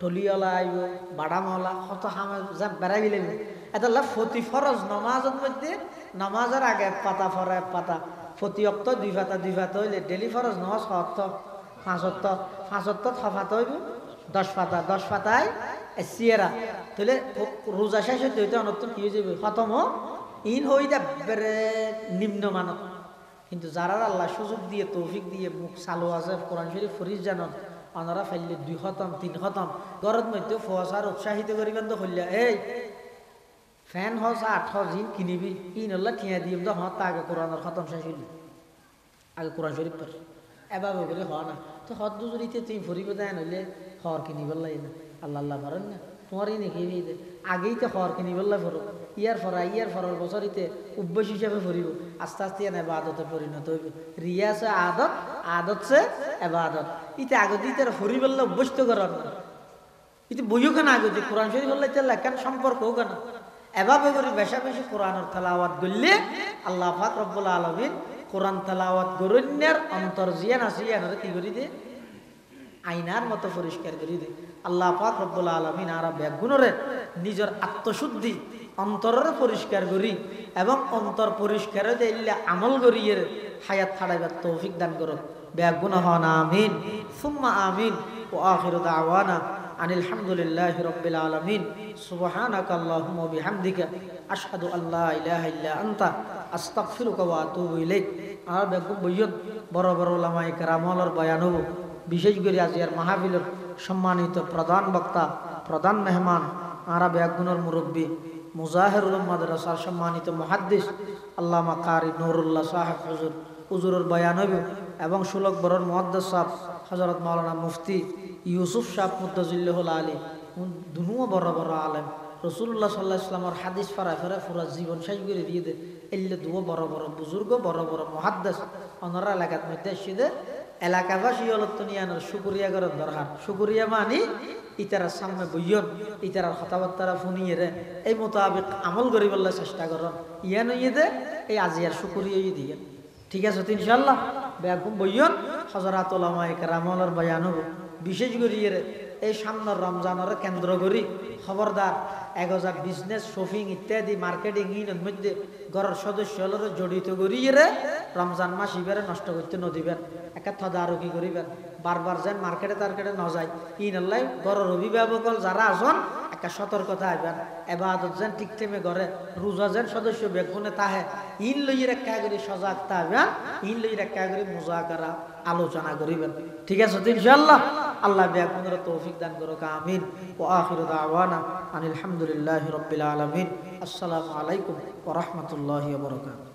টলিওয়ালা আইব, বাদামওয়ালা কত সামনে যা বেড়াই লাগবে। এটা প্রতি ফরজ নামাজের মধ্যে নামাজের আগে 1 পাতা ফরা 1 পাতা, প্রতি ওয়াক্ত 2 ফাতা হইলে ডেলি ফরজ নামাজ 5 ওয়াক্ত ফাতা হইব 10 ফাতায় সিয়ারা তাহলে রোজা শেষ হইতে হইতে অনর্থ কি হয়ে যাবে খতম ইন হই যাবে নিম্ন মানত। কিন্তু যারা আল্লাহ সুযোগ দিয়ে তৌফিক দিয়ে মুখ চালু আছে কোরআন শরীফ ফরিজ জানন, ওনারা ফাইলে 2 খতম 3 খতম ঘরের মধ্যে ফসার উৎসাহিত করিবেন তো হইলা এই ফ্যান হস 8 জিন কিনিবি ইন আল্লাহ ঠিয়া দিম তো হত আগে কোরআনের খতম শেষ হইল, আগে কোরআন শরীফ পড় এভাবে বলে হওয়া না তো হদ দুজুরিতে তুমি ফরিব দেয় নইলে খর কিনিবার লাগে না। আল্লাহ পারেন না তোমার ই নেই দে আগেই তো খর কিনিবার লাগে ফরো ইয়ার ফরার বছরিতে অভ্যাস হিসাবে ফরিব, আস্তে আস্তে এনে আদতে পরিণত হইব। রিয়া সে আদত সে এবাদত ইতে আগে দিতে ফরিবার অভ্যস্ত করার না, ইতে বইও কেন আগে যে কোরআন শরীফ বললে কেন সম্পর্ক হোক না এভাবে করি বেশা বেশি কোরআনের তেলাওয়াত করলে আল্লাহ পাক রব্বুল আলামিন কোরআন তেলাওয়াত গরণ্যের অন্তর জিয়ান আছে ইয়ানরে কি করি দে আইনার মতো পরিষ্কার করি দে। আল্লাহ পাক রব্বুল আলামিন আর ব্যাগুণরে নিজের আত্মশুদ্ধি অন্তরের পরিষ্কার করি এবং অন্তর পরিষ্কার দিলে আমল করিয়ে হায়াত ছাড়াইবার তৌফিক দান করো। ব্যাগুণ হন আমিন সুম্মা আমিন ও আখিরু দাওয়ানা আনিল হামদুলিল্লাহি রাব্বিল আলামিন সুবহানাকা আল্লাহুম্মা ওয়া বিহামদিকা আশহাদু আল্লা ইলাহা ইল্লা আনতা আস্তাগফিরুকা ওয়া আতুবু ইলাইক। আর বেগুন বইয়ত বড় বড় ওলামায়ে কেরামর বয়ান হবো, বিশেষ করে আজ এর মাহফিলের সম্মানিত প্রধান বক্তা, প্রধান মেহমান, আরব একগুণের মুরব্বী, মুজাহিরুল মাদ্রাসার সম্মানিত মুহাদ্দিস আল্লামা কারি নুরুল্লাহ সাহেব হুজুর, হুজুরের বয়ান হইব এবং সুলক বরর মুহাদ্দিস সাহেব হযরত মাওলানা মুফতি ইউসুফ সাহেব মুদ্দাজিল্লাহুল আলী, দুনুও বড় বড় আলেম, রসুল্লাহ সাল্লাহ ইসলামের হাদিস ফারা ফেরা পুরা জীবন শেষ করে দিয়ে দে। এলে দুও বড় বড় বুজুর্গ, বড় বড় মুহাদ্দিস অনরা এলাকার মধ্যে এসে এলাকাবাসী হলত নিয়ানোর শুকুরিয়া করার দরকার। শুকুরিয়া মানি ইতারার সামনে বইয়ন, ইতারার কথাবার্তারা শুনিয়ে রে এই মোতাবেক আমল করি বললে চেষ্টা করন। ইয়ান ইয়ে দে এই আজিয়ার শুকুরিয়া দিয়ে, ঠিক আছে তো ইনশাল্লাহ। বেগুম বইয়ন হযরত উলামায়ে কেরামের বয়ান হব। বিশেষ করিয়ে রে এই সামনের রমজানের কেন্দ্র করি খবরদার এগোজা বিজনেস, শপিং ইত্যাদি মার্কেটিং ইনের মধ্যে ঘরের সদস্য জড়িত করিয়ে রে রমজান মাস ইবারে নষ্ট করতে নদিবেন। একটা তদারকি করিবেন, বারবার যেন মার্কেটে টার্কেটে ন যায়। ইনাল্লাই ঘরের অভিভাবক যারা আসন একটা সতর্কতা আইবেন, এবাদত যেন ঠিক টাইমে ঘরে, রোজা যেন সদস্য বেগুনে তাহে ইন লইয়ের একটা করে সজাগ থাকবেন, ইন লইয়ের একটা করে মুজাকারা আলোচনা করিবেন, ঠিক আছে তো ইনশাআল্লাহ। আল্লাহ বেগুনের তৌফিক দান করুক, আমিন। ওয়া আখিরু দাওয়ানা আনিল হামদুলিল্লাহি রাব্বিল আলামিন। আসসালামু আলাইকুম ওয়া রাহমাতুল্লাহি ওয়া বারাকাতুহু।